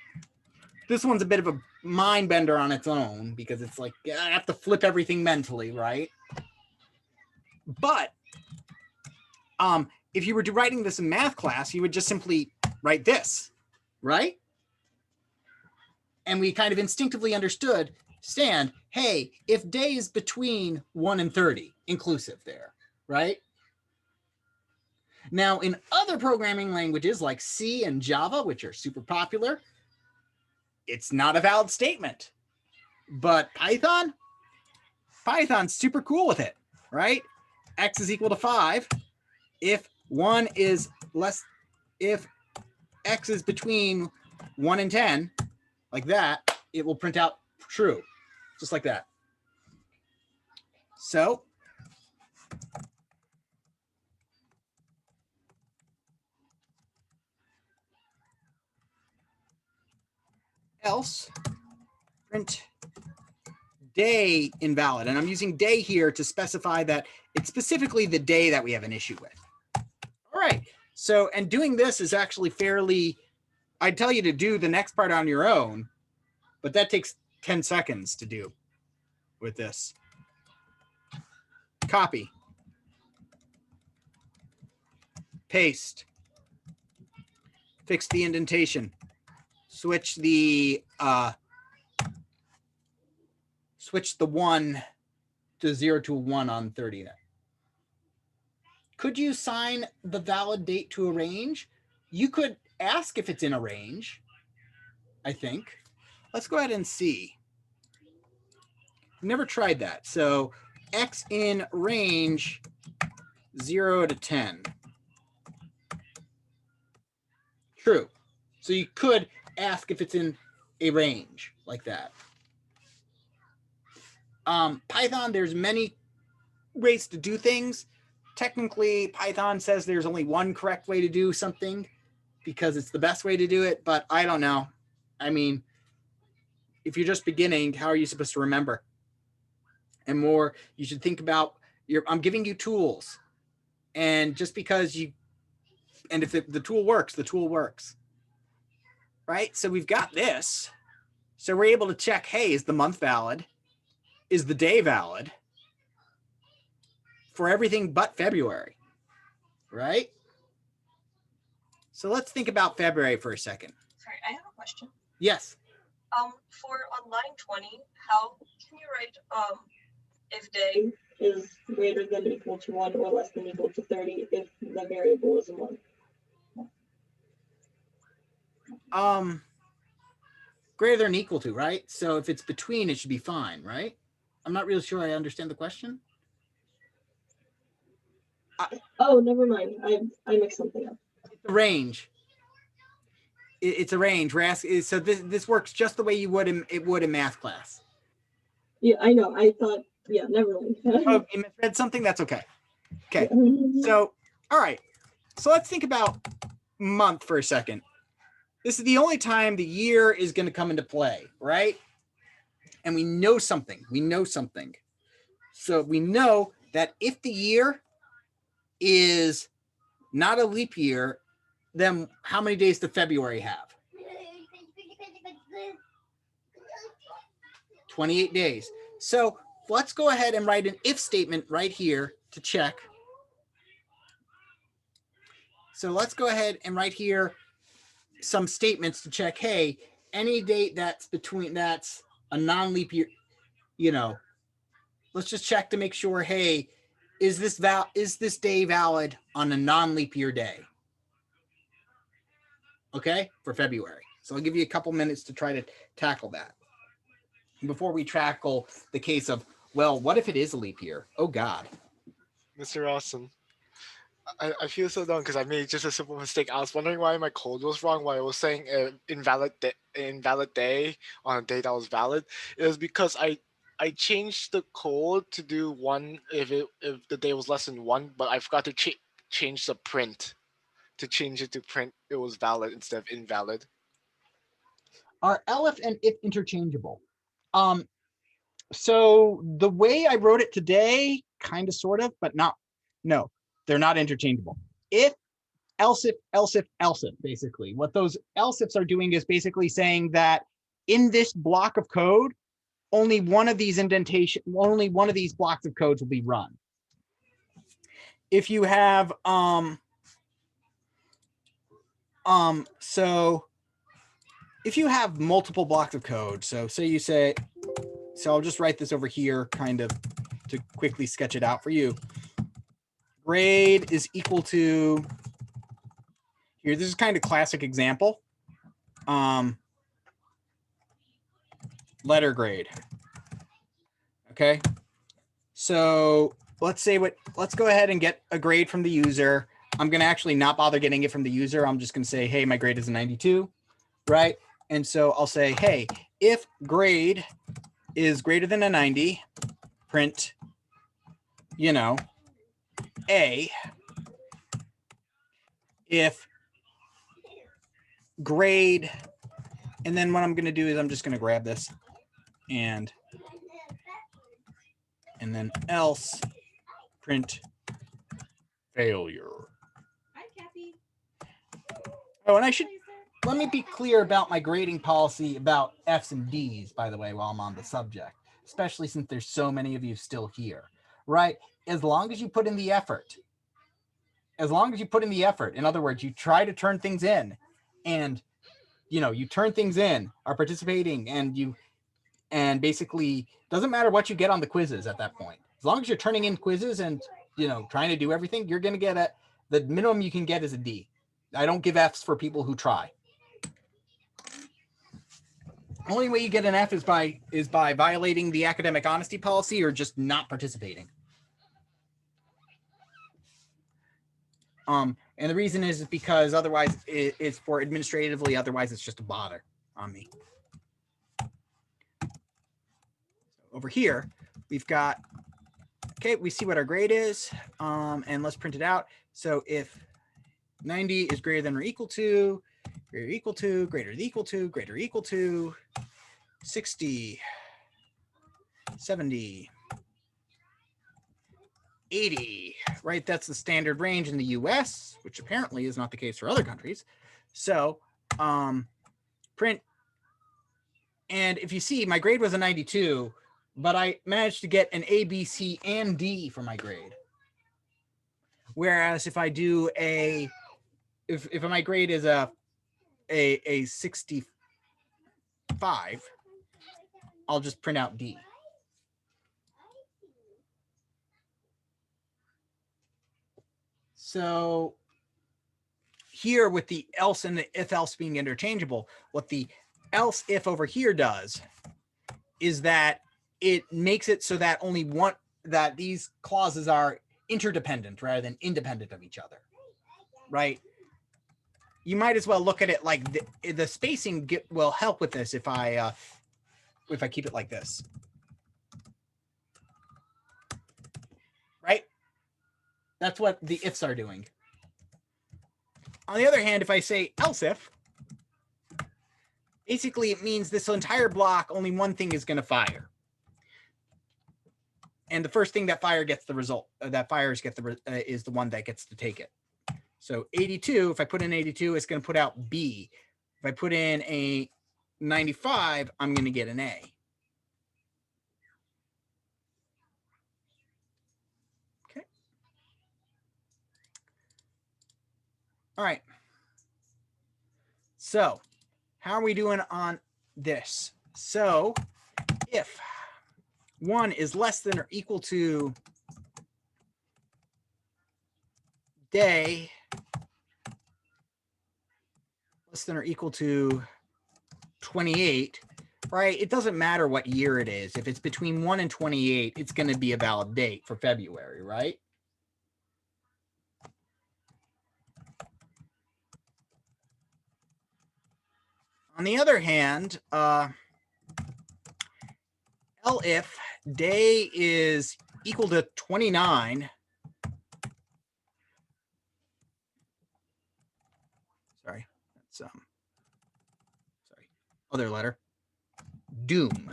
This one's a bit of a mind bender on its own because it's like, I have to flip everything mentally, right? But if you were writing this in math class, you would just simply write this, right? And we kind of instinctively understood, hey, if day is between 1 and 30, inclusive there, right? Now, in other programming languages like C and Java, which are super popular, it's not a valid statement. But Python's super cool with it, right? X is equal to 5. If 1 is less, if X is between 1 and 10, like that, it will print out true, just like that. So else print day invalid. And I'm using day here to specify that it's specifically the day that we have an issue with. All right. So, and doing this is actually fairly, I'd tell you to do the next part on your own, but that takes 10 seconds to do with this. Copy. Paste. Fix the indentation. Switch the 1 to 0 to 1 on 30 then. Could you assign the valid date to a range? You could ask if it's in a range, I think. Let's go ahead and see. Never tried that. So X in range 0 to 10. True. So you could ask if it's in a range like that. Python, there's many ways to do things. Technically, Python says there's only one correct way to do something because it's the best way to do it, but I don't know. I mean, if you're just beginning, how are you supposed to remember? And more, you should think about I'm giving you tools. And just because if the tool works, the tool works. Right? So we've got this. So we're able to check, hey, is the month valid? Is the day valid? For everything but February, right? So let's think about February for a second. Sorry, I have a question. Yes. For on line 20, how can you write if day is greater than or equal to 1 or less than or equal to 30 if the variable is a month? Greater than or equal to, right? So if it's between, it should be fine, right? I'm not really sure I understand the question. Oh, never mind. I mixed something up. It's a range. It's a range. We're asking, so this works just the way it would in math class. Yeah, I know. I thought, yeah, never mind. Oh, you misread something? That's okay. Okay, so, all right. So let's think about month for a second. This is the only time the year is going to come into play, right? And we know something. So we know that if the year is not a leap year, then how many days does February have? 28 days. So let's go ahead and write an if statement right here to check. So let's go ahead and write here some statements to check, hey, any date that's a non-leap year, let's just check to make sure, hey, is this day valid on a non-leap year day? Okay, for February. So I'll give you a couple minutes to try to tackle that. Before we tackle the case of, well, what if it is a leap year? Oh God. Mr. Austin, I feel so dumb because I made just a simple mistake. I was wondering why my code was wrong, why I was saying invalid day on a day that was valid. It was because I changed the code to do 1 if the day was less than 1, but I forgot to change the print to change it to print it was valid instead of invalid. Are elif and if interchangeable? So the way I wrote it today, kind of, sort of, but not. No, they're not interchangeable. If, else if, else if, else if, basically. What those else ifs are doing is basically saying that in this block of code, only one of these blocks of codes will be run. If you have so if you have multiple blocks of code, so say you say, so I'll just write this over here kind of to quickly sketch it out for you. Grade is equal to, here, this is kind of classic example. Letter grade. Okay. So let's go ahead and get a grade from the user. I'm going to actually not bother getting it from the user. I'm just going to say, hey, my grade is a 92, right? And so I'll say, hey, if grade is greater than a 90, print, A. If grade, and then what I'm going to do is I'm just going to grab this and then else, print failure. Hi, Kathy. Oh, and let me be clear about my grading policy about F's and D's, by the way, while I'm on the subject, especially since there's so many of you still here, right? As long as you put in the effort, in other words, you try to turn things in and, you turn things in, are participating, and basically doesn't matter what you get on the quizzes at that point. As long as you're turning in quizzes and, trying to do everything, you're going to get the minimum you can get is a D. I don't give F's for people who try. Only way you get an F is by violating the academic honesty policy or just not participating. And the reason is because otherwise it's for administratively, otherwise it's just a bother on me. Over here, we've got, okay, we see what our grade is, and let's print it out. So if 90 is greater than or equal to, greater or equal to, greater than equal to, greater or equal to, 60, 70, 80, right? That's the standard range in the US, which apparently is not the case for other countries. So print, and if you see, my grade was a 92, but I managed to get an A, B, C, and D for my grade. Whereas if I do if my grade is a 65, I'll just print out D. So here with the else and the if else being interchangeable, what the else if over here does is that it makes it so that that these clauses are interdependent rather than independent of each other, right? You might as well look at it like the spacing will help with this if I keep it like this, right? That's what the ifs are doing. On the other hand, if I say else if, basically it means this entire block, only one thing is going to fire. And the first thing that fires get is the one that gets to take it. So 82, if I put in 82, it's going to put out B. If I put in a 95, I'm going to get an A. Okay. All right. So how are we doing on this? So if 1 is less than or equal to day, less than or equal to 28, right? It doesn't matter what year it is. If it's between 1 and 28, it's going to be a valid date for February, right? On the other hand, if day is equal to 29, sorry, that's sorry, other letter, doom.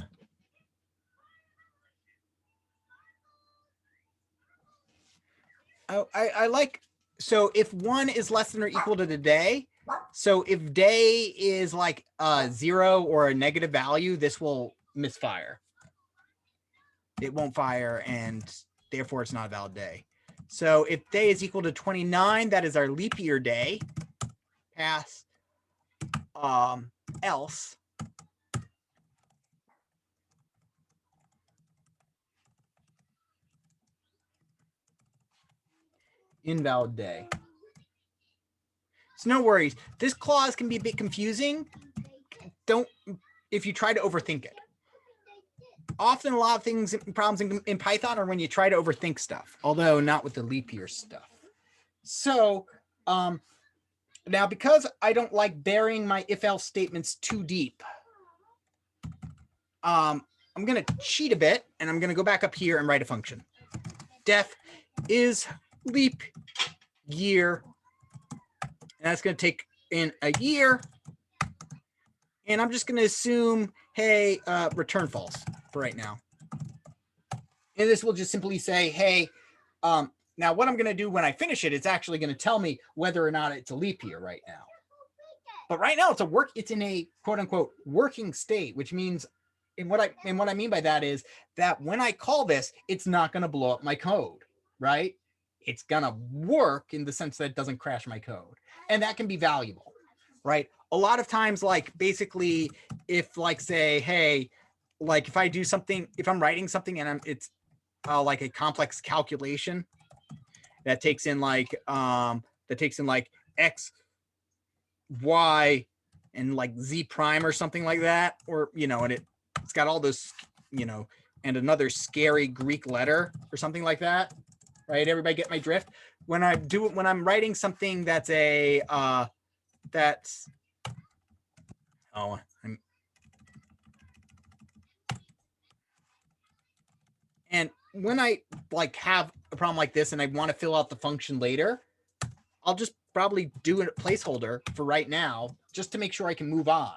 Oh, I like, so if 1 is less than or equal to the day, so if day is like a 0 or a negative value, this will misfire. It won't fire, and therefore it's not a valid day. So if day is equal to 29, that is our leap year day. Pass else. Invalid day. So no worries. This clause can be a bit confusing. If you try to overthink it. Often a lot of things, problems in Python are when you try to overthink stuff, although not with the leap year stuff. So now because I don't like burying my if-else statements too deep, I'm going to cheat a bit, and I'm going to go back up here and write a function. Def is leap year, and that's going to take in a year, and I'm just going to assume, hey, return false for right now. And this will just simply say, hey, now what I'm going to do when I finish it, it's actually going to tell me whether or not it's a leap year right now. But right now it's in a quote unquote working state, which means, and what I mean by that is that when I call this, it's not going to blow up my code, right? It's going to work in the sense that it doesn't crash my code. And that can be valuable, right? A lot of times, like basically if like say, hey, like if I do something, if I'm writing something and it's like a complex calculation that takes in like X, Y, and like Z prime or something like that, or, you know, and it's got all those, you know, and another scary Greek letter or something like that, right? Everybody get my drift? When I'm writing something that's and when I like have a problem like this and I want to fill out the function later, I'll just probably do a placeholder for right now just to make sure I can move on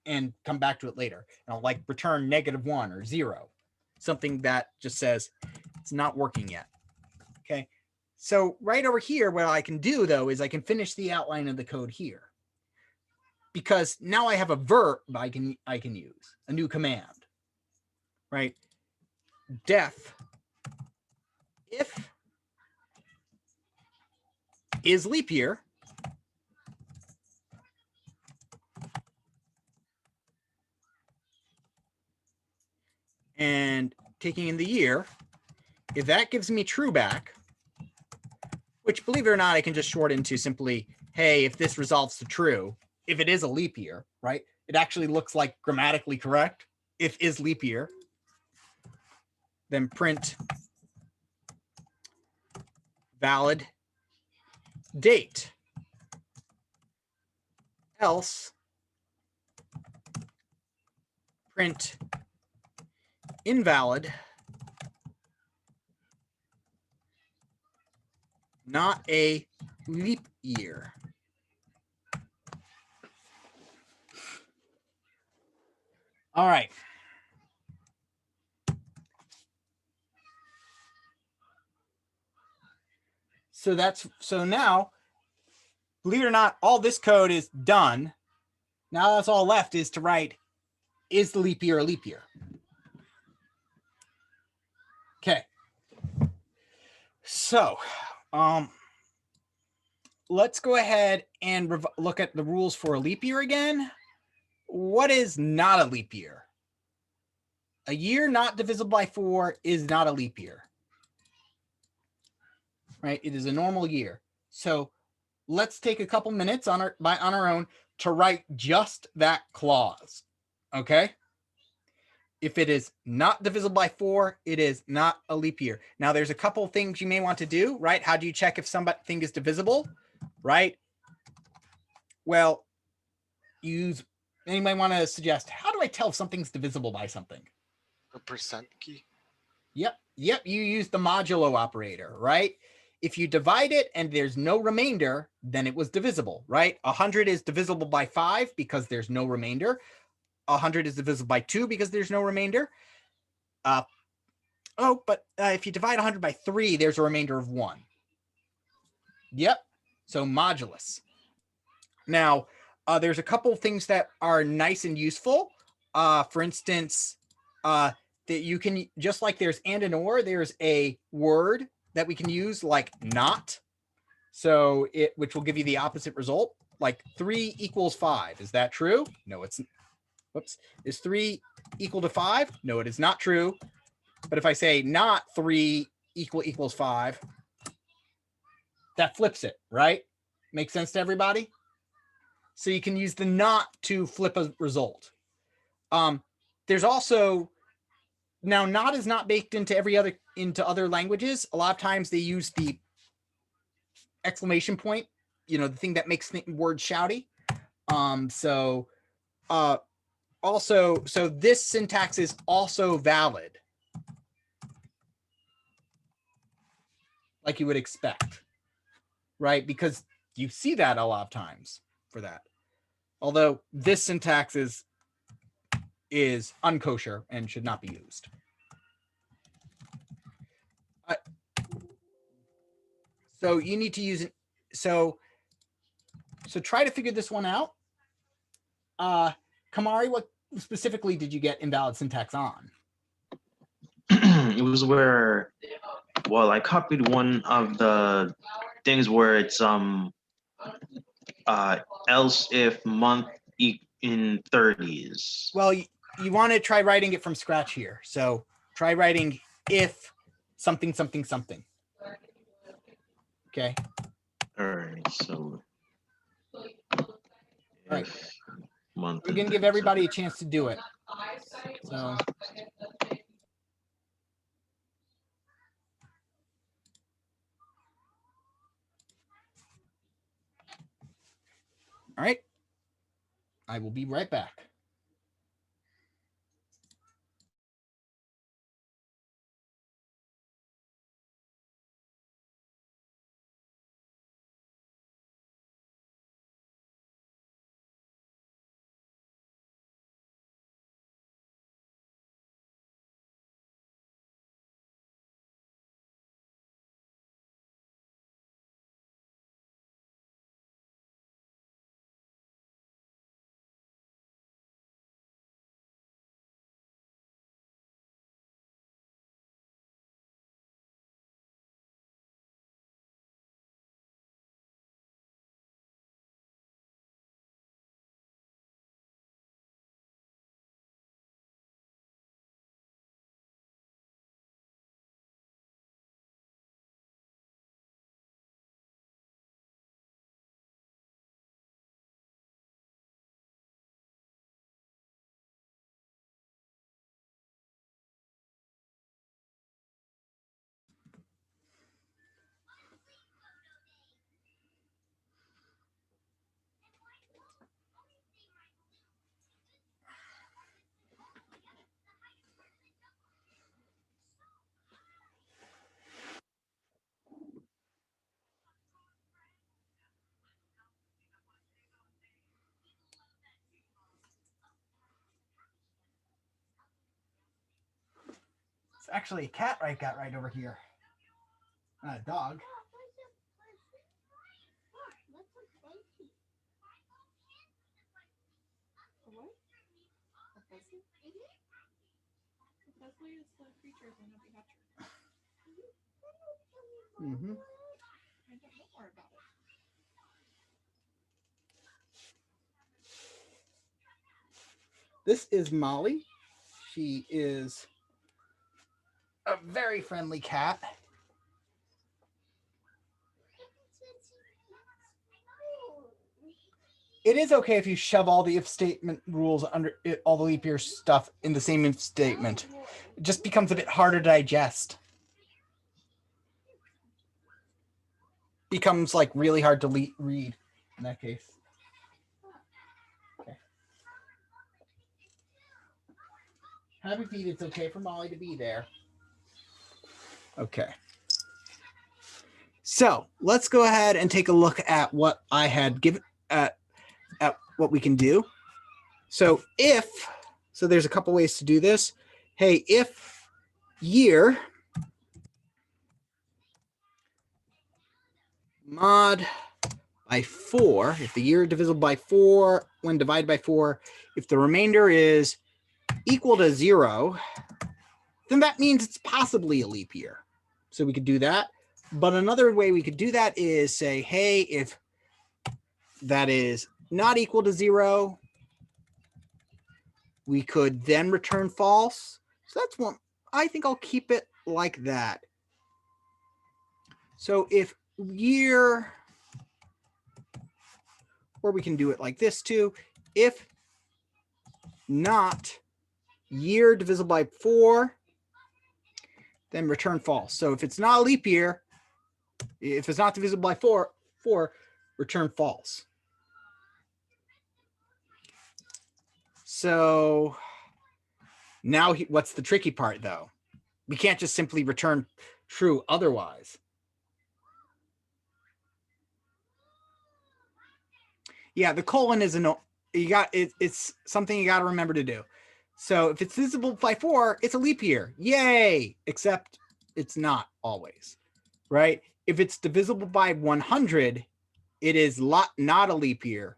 and come back to it later. And I'll like return -1 or 0, something that just says it's not working yet. Okay. So right over here, what I can do though is I can finish the outline of the code here, because now I have a verb I can use, a new command, right? Def if is leap year, and taking in the year, if that gives me true back, which believe it or not, I can just short into simply, hey, if this resolves to true, if it is a leap year, right? It actually looks like grammatically correct. If is leap year, then print valid date. Else print invalid not a leap year. All right. So now, believe it or not, all this code is done. Now that's all left is to write, is the leap year a leap year? Okay. So, let's go ahead and look at the rules for a leap year again. What is not a leap year? A year not divisible by 4 is not a leap year. Right? It is a normal year. So let's take a couple minutes on our own to write just that clause. Okay? If it is not divisible by 4, it is not a leap year. Now, there's a couple things you may want to do, right? How do you check if something is divisible, right? Well, anybody want to suggest, how do I tell if something's divisible by something? A percent key. Yep, you use the modulo operator, right? If you divide it and there's no remainder, then it was divisible, right? 100 is divisible by 5 because there's no remainder. 100 is divisible by 2 because there's no remainder. But if you divide 100 by 3, there's a remainder of 1. Yep, so modulus. Now, there's a couple of things that are nice and useful. For instance, that you can, just like there's and or, there's a word that we can use like not. So which will give you the opposite result. Like 3 equals 5. Is that true? No, it's, whoops. Is 3 equal to 5? No, it is not true. But if I say not 3 equals 5, that flips it, right? Make sense to everybody? So you can use the not to flip a result. There's also, now not is not baked into other languages. A lot of times they use the exclamation point, the thing that makes words shouty. So this syntax is also valid, like you would expect, right? Because you see that a lot of times for that. Although this syntax is unkosher and should not be used. So you need to use it. So try to figure this one out. Kamari, what specifically did you get invalid syntax on? It was where, well, I copied one of the things where it's else if month in 30s. Well, you want to try writing it from scratch here. So try writing if something something something. Okay. All right. So. All right. Month. We're gonna give everybody a chance to do it. So. All right. I will be right back. actually a cat I got right over here. Not a dog. A what? A puzzle? The puzzle is the creatures in Happy Hatcher. Mm-hmm. I don't know more about it. This is Molly. She is a very friendly cat. It is okay if you shove all the if statement rules under it, all the leap year stuff in the same if statement. It just becomes a bit harder to digest. Becomes like really hard to read in that case. Okay. Happy feet, it's okay for Molly to be there. Okay. So let's go ahead and take a look at what I had given at what we can do. So so there's a couple ways to do this. Hey, if year mod by 4, if the year divisible by 4, when divided by 4, if the remainder is equal to 0, then that means it's possibly a leap year. So we could do that. But another way we could do that is say, hey, if that is not equal to 0, we could then return false. So that's one. I think I'll keep it like that. So if year, or we can do it like this too, if not year divisible by 4, then return false. So if it's not a leap year, if it's not divisible by 4, return false. So now what's the tricky part though? We can't just simply return true otherwise. Yeah, the colon is it's something you got to remember to do. So if it's divisible by 4, it's a leap year. Yay! Except it's not always, right? If it's divisible by 100, it is not a leap year.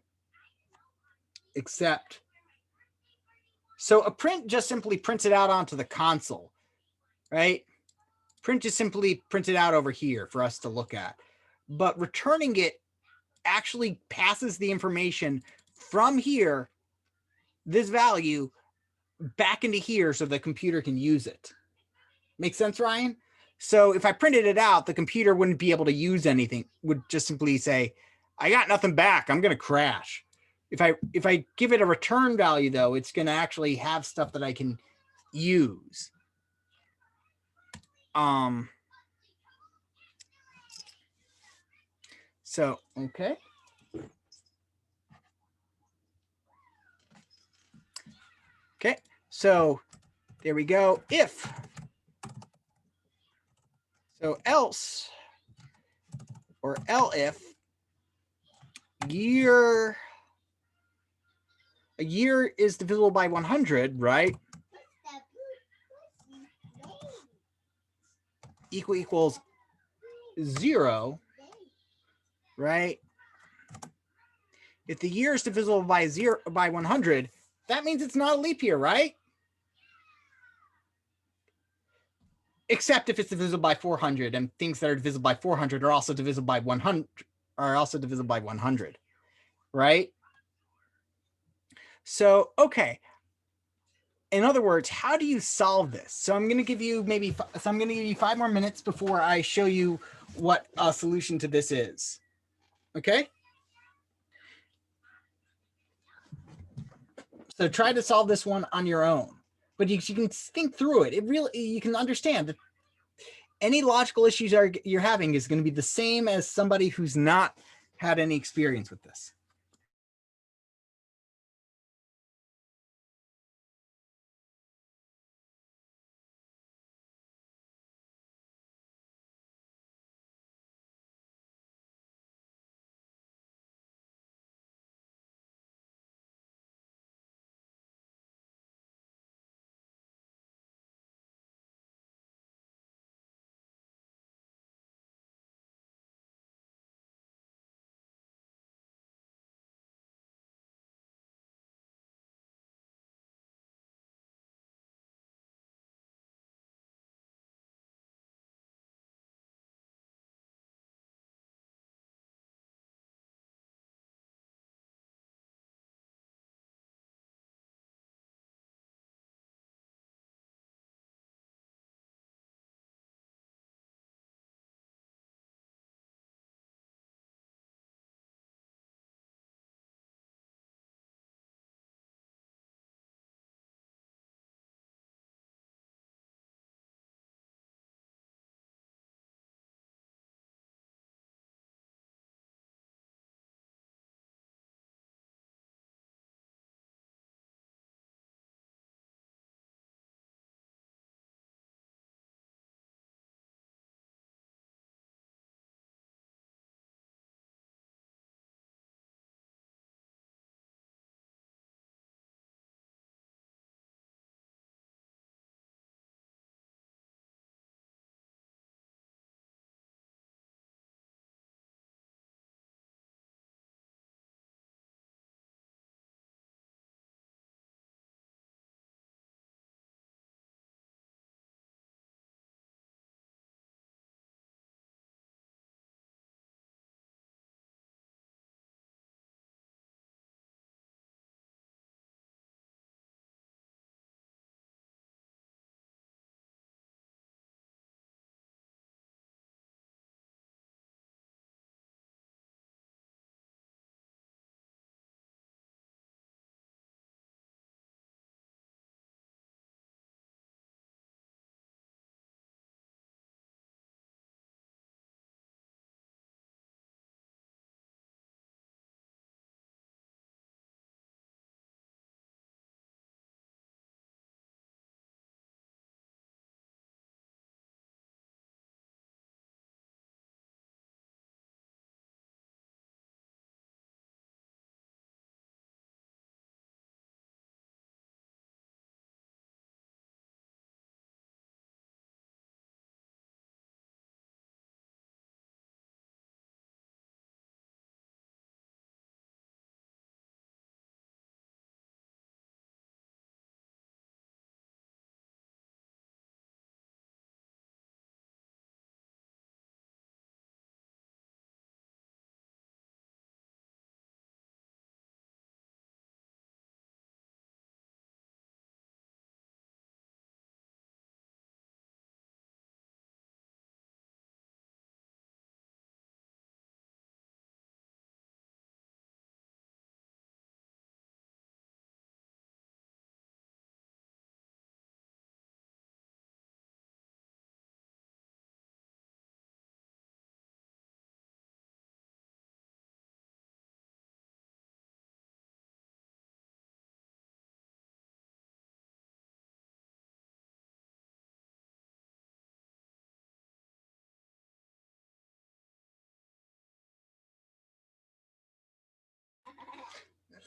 Except, so a print just simply prints it out onto the console, right? Print just simply printed out over here for us to look at. But returning it actually passes the information from here, this value, back into here so the computer can use it. Make sense, Ryan? So if I printed it out, the computer wouldn't be able to use anything, would just simply say, I got nothing back, I'm going to crash. If I give it a return value, though, it's going to actually have stuff that I can use. So, okay. Okay, so there we go. If, so else, or elif, a year is divisible by 100, right? Equals 0, right? If the year is divisible by 100, that means it's not a leap year, right? Except if it's divisible by 400, and things that are divisible by 400 are also divisible by 100, right? So, okay. In other words, how do you solve this? So I'm going to give you 5 more minutes before I show you what a solution to this is. Okay? So try to solve this one on your own, but you can think through it. You can understand that any logical issues you're having is going to be the same as somebody who's not had any experience with this.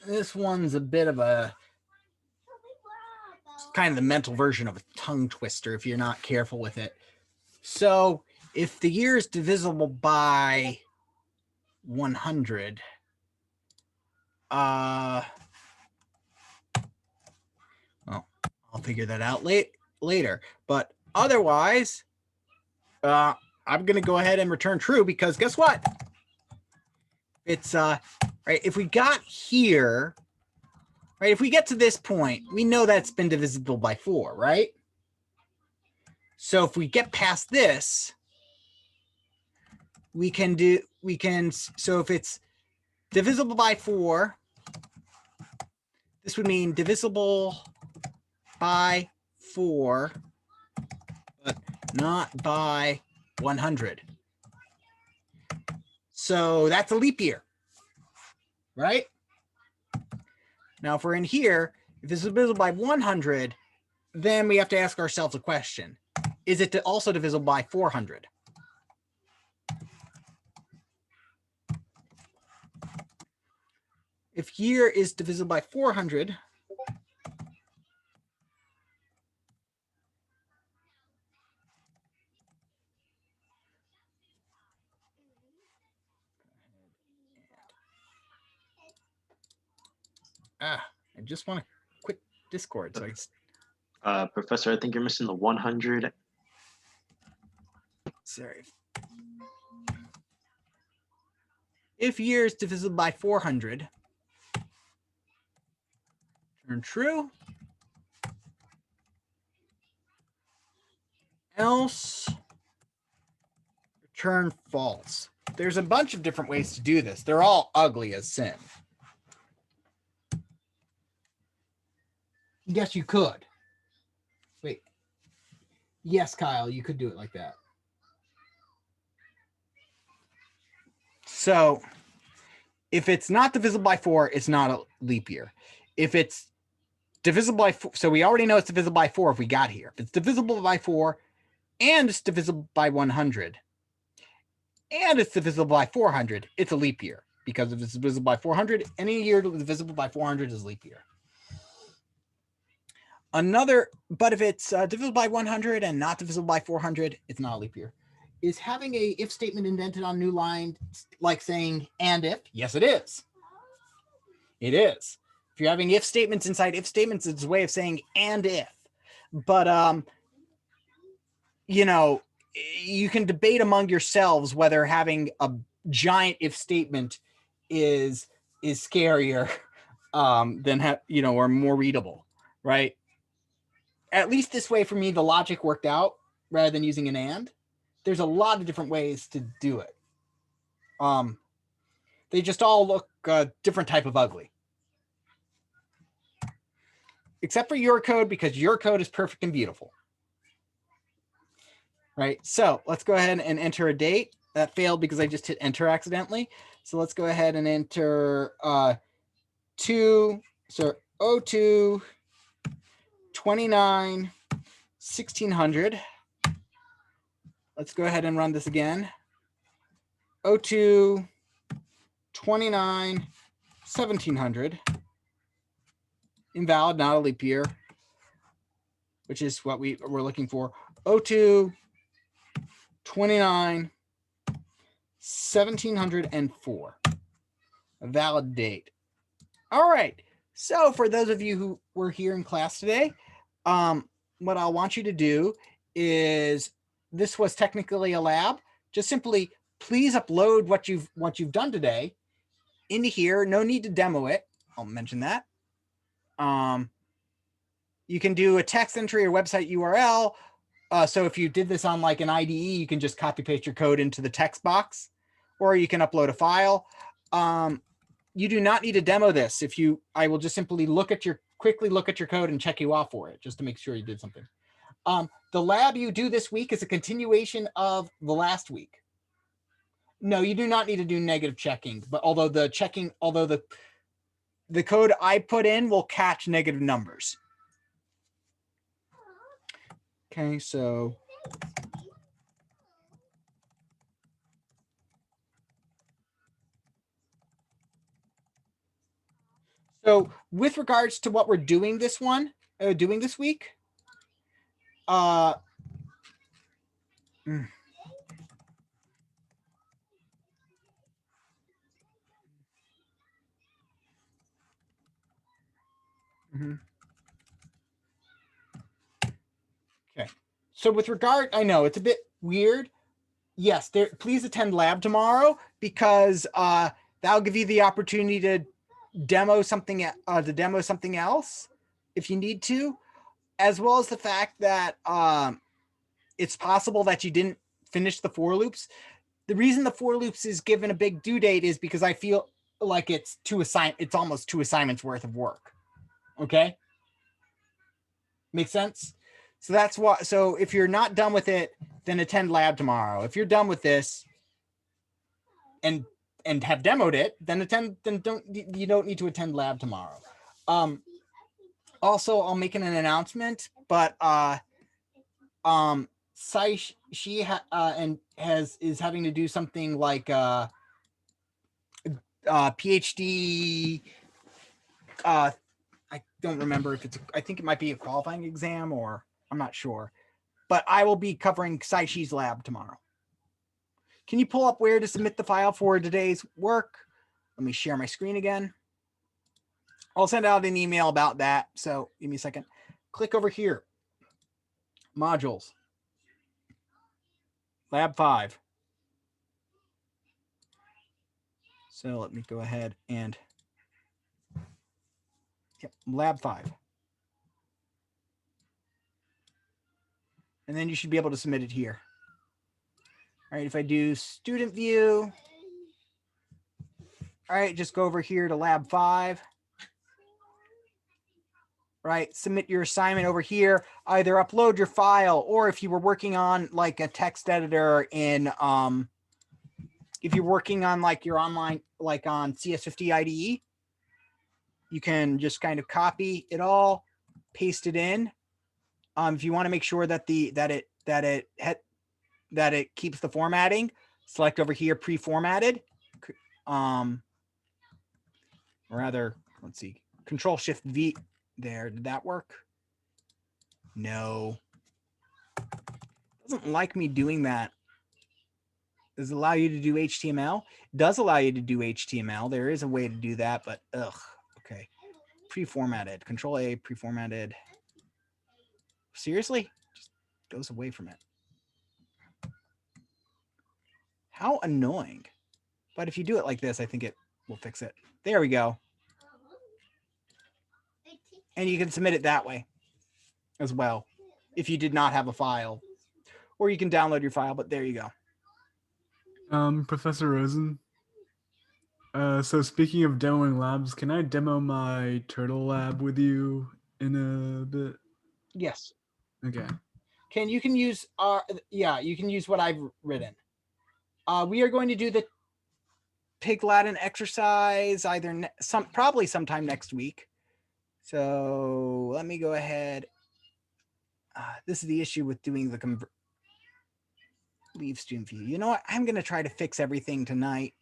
this one's a bit of a kind of the mental version of a tongue twister if you're not careful with it. So if the year is divisible by 100, well, I'll figure that out later. But otherwise, I'm going to go ahead and return true because guess what? It's right. If we got here, right, if we get to this point, we know that's been divisible by 4, right? So if we get past this, so if it's divisible by 4, this would mean divisible by 4, but not by 100. So that's a leap year, right? Now, if we're in here, if this is divisible by 100, then we have to ask ourselves a question. Is it also divisible by 400? If year is divisible by 400, I just want to quit Discord. So Professor, I think you're missing the 100. Sorry. If year is divisible by 400, turn true. Else, return false. There's a bunch of different ways to do this. They're all ugly as sin. Yes, you could. Wait. Yes, Kyle, you could do it like that. So if it's not divisible by 4, it's not a leap year. If it's divisible by 4, so we already know it's divisible by 4 if we got here. If it's divisible by 4 and it's divisible by 100 and it's divisible by 400, it's a leap year. Because if it's divisible by 400, any year divisible by 400 is leap year. But if it's divisible by 100 and not divisible by 400, it's not a leap year. Is having a if statement indented on new line like saying and if? Yes, it is. It is. If you're having if statements inside if statements, it's a way of saying and if. But you know, you can debate among yourselves whether having a giant if statement is scarier than or more readable, right? At least this way for me, the logic worked out rather than using an and. There's a lot of different ways to do it. They just all look different type of ugly. Except for your code, because your code is perfect and beautiful. Right, so let's go ahead and enter a date. That failed because I just hit enter accidentally. So let's go ahead and enter 02 29 1600. Let's go ahead and run this again. 02 29 1700. Invalid, not a leap year, which is what we're looking for. 02 29 1704. A valid date. All right. So for those of you who were here in class today, what I want you to do is, this was technically a lab. Just simply please upload what you've done today into here. No need to demo it. I'll mention that. You can do a text entry or website URL. So if you did this on like an IDE, you can just copy paste your code into the text box, or you can upload a file. You do not need to demo this. I will just simply quickly look at your code and check you off for it, just to make sure you did something. The lab you do this week is a continuation of the last week. No, you do not need to do negative checking, but although the code I put in will catch negative numbers. Okay, so So with regards to what we're doing this week, mm. Mhm. Okay. So with regard, I know it's a bit weird. Yes, please attend lab tomorrow because that'll give you the opportunity to demo something else if you need to, as well as the fact that it's possible that you didn't finish the for loops. The reason the for loops is given a big due date is because I feel like it's almost 2 assignments worth of work. Okay. Makes sense? So that's why. So if you're not done with it, then attend lab tomorrow. If you're done with this and have demoed it, then you don't need to attend lab tomorrow. Also, I'll make an announcement, but Sai she is having to do something like PhD. I don't remember if I think it might be a qualifying exam or I'm not sure, but I will be covering Sai-Shi's lab tomorrow. Can you pull up where to submit the file for today's work? Let me share my screen again. I'll send out an email about that. So give me a second. Click over here. Modules. Lab 5. So let me go ahead and lab 5. And then you should be able to submit it here. All right, if I do student view, all right, just go over here to lab 5. Right, submit your assignment over here, either upload your file, or if you were working on like a text editor in, if you're working on like your online, like on CS50 IDE, you can just kind of copy it all, paste it in. If you want to make sure that that it keeps the formatting, select over here pre-formatted. Rather, let's see, Control Shift V there. Did that work? No. Doesn't like me doing that. Does it allow you to do HTML? It does allow you to do HTML. There is a way to do that, but okay. Pre-formatted. Control A, pre-formatted. Seriously? Just goes away from it. How annoying. But if you do it like this, I think it will fix it. There we go. And you can submit it that way as well if you did not have a file. Or you can download your file, but there you go. Professor Rosen. So speaking of demoing labs, can I demo my turtle lab with you in a bit? Yes. Okay. You can use you can use what I've written. We are going to do the Pig Latin exercise probably sometime next week. So let me go ahead. This is the issue with doing the leave student view. You know what? I'm going to try to fix everything tonight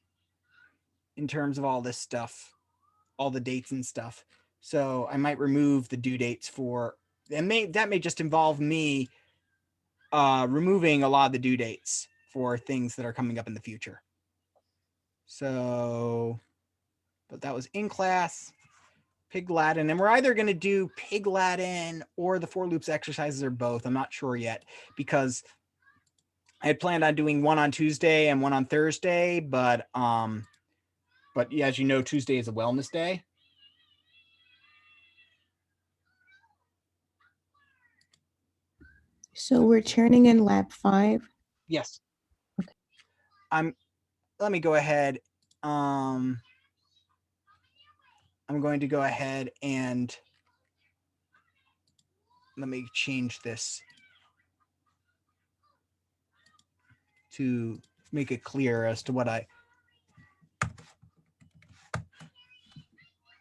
in terms of all this stuff, all the dates and stuff. So I might remove the due dates for, and that may just involve me removing a lot of the due dates for things that are coming up in the future. So, but that was in class, Pig Latin, and we're either going to do Pig Latin or the for loops exercises or both. I'm not sure yet because I had planned on doing one on Tuesday and one on Thursday, but yeah, as you know, Tuesday is a wellness day. So we're turning in lab 5. Yes. Okay. Let me go ahead. I'm going to go ahead and let me change this to make it clear as to what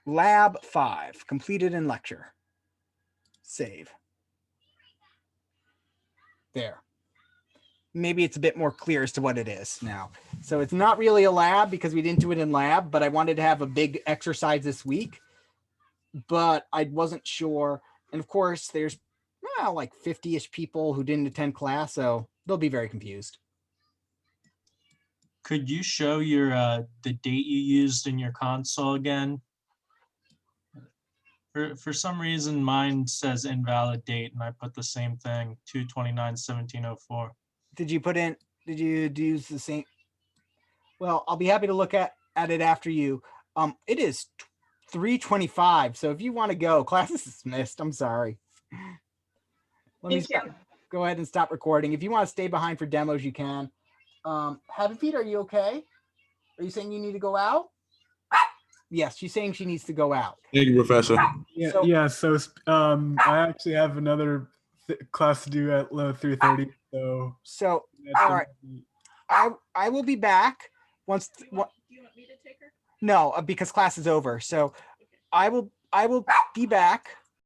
Lab 5, completed in lecture. Save. There. Maybe it's a bit more clear as to what it is now. So it's not really a lab because we didn't do it in lab, but I wanted to have a big exercise this week. but I wasn't sure. And of course, there's like 50-ish people who didn't attend class, so they'll be very confused. Could you show your the date you used in your console again? For some reason, mine says invalid date, and I put the same thing, 2/29/1704. Did you use the same? Well, I'll be happy to look at it after you. It is 3:25, so if you want to go, class is dismissed. I'm sorry. Thank you. Go ahead and stop recording. If you want to stay behind for demos, you can. Happy Feet, are you okay? Are you saying you need to go out? Yes, she's saying she needs to go out. Thank you, Professor. Yeah. So I actually have another class to do at 3:30. So all right, I will be back once. Do you want me to take her? No, because class is over. So I will be back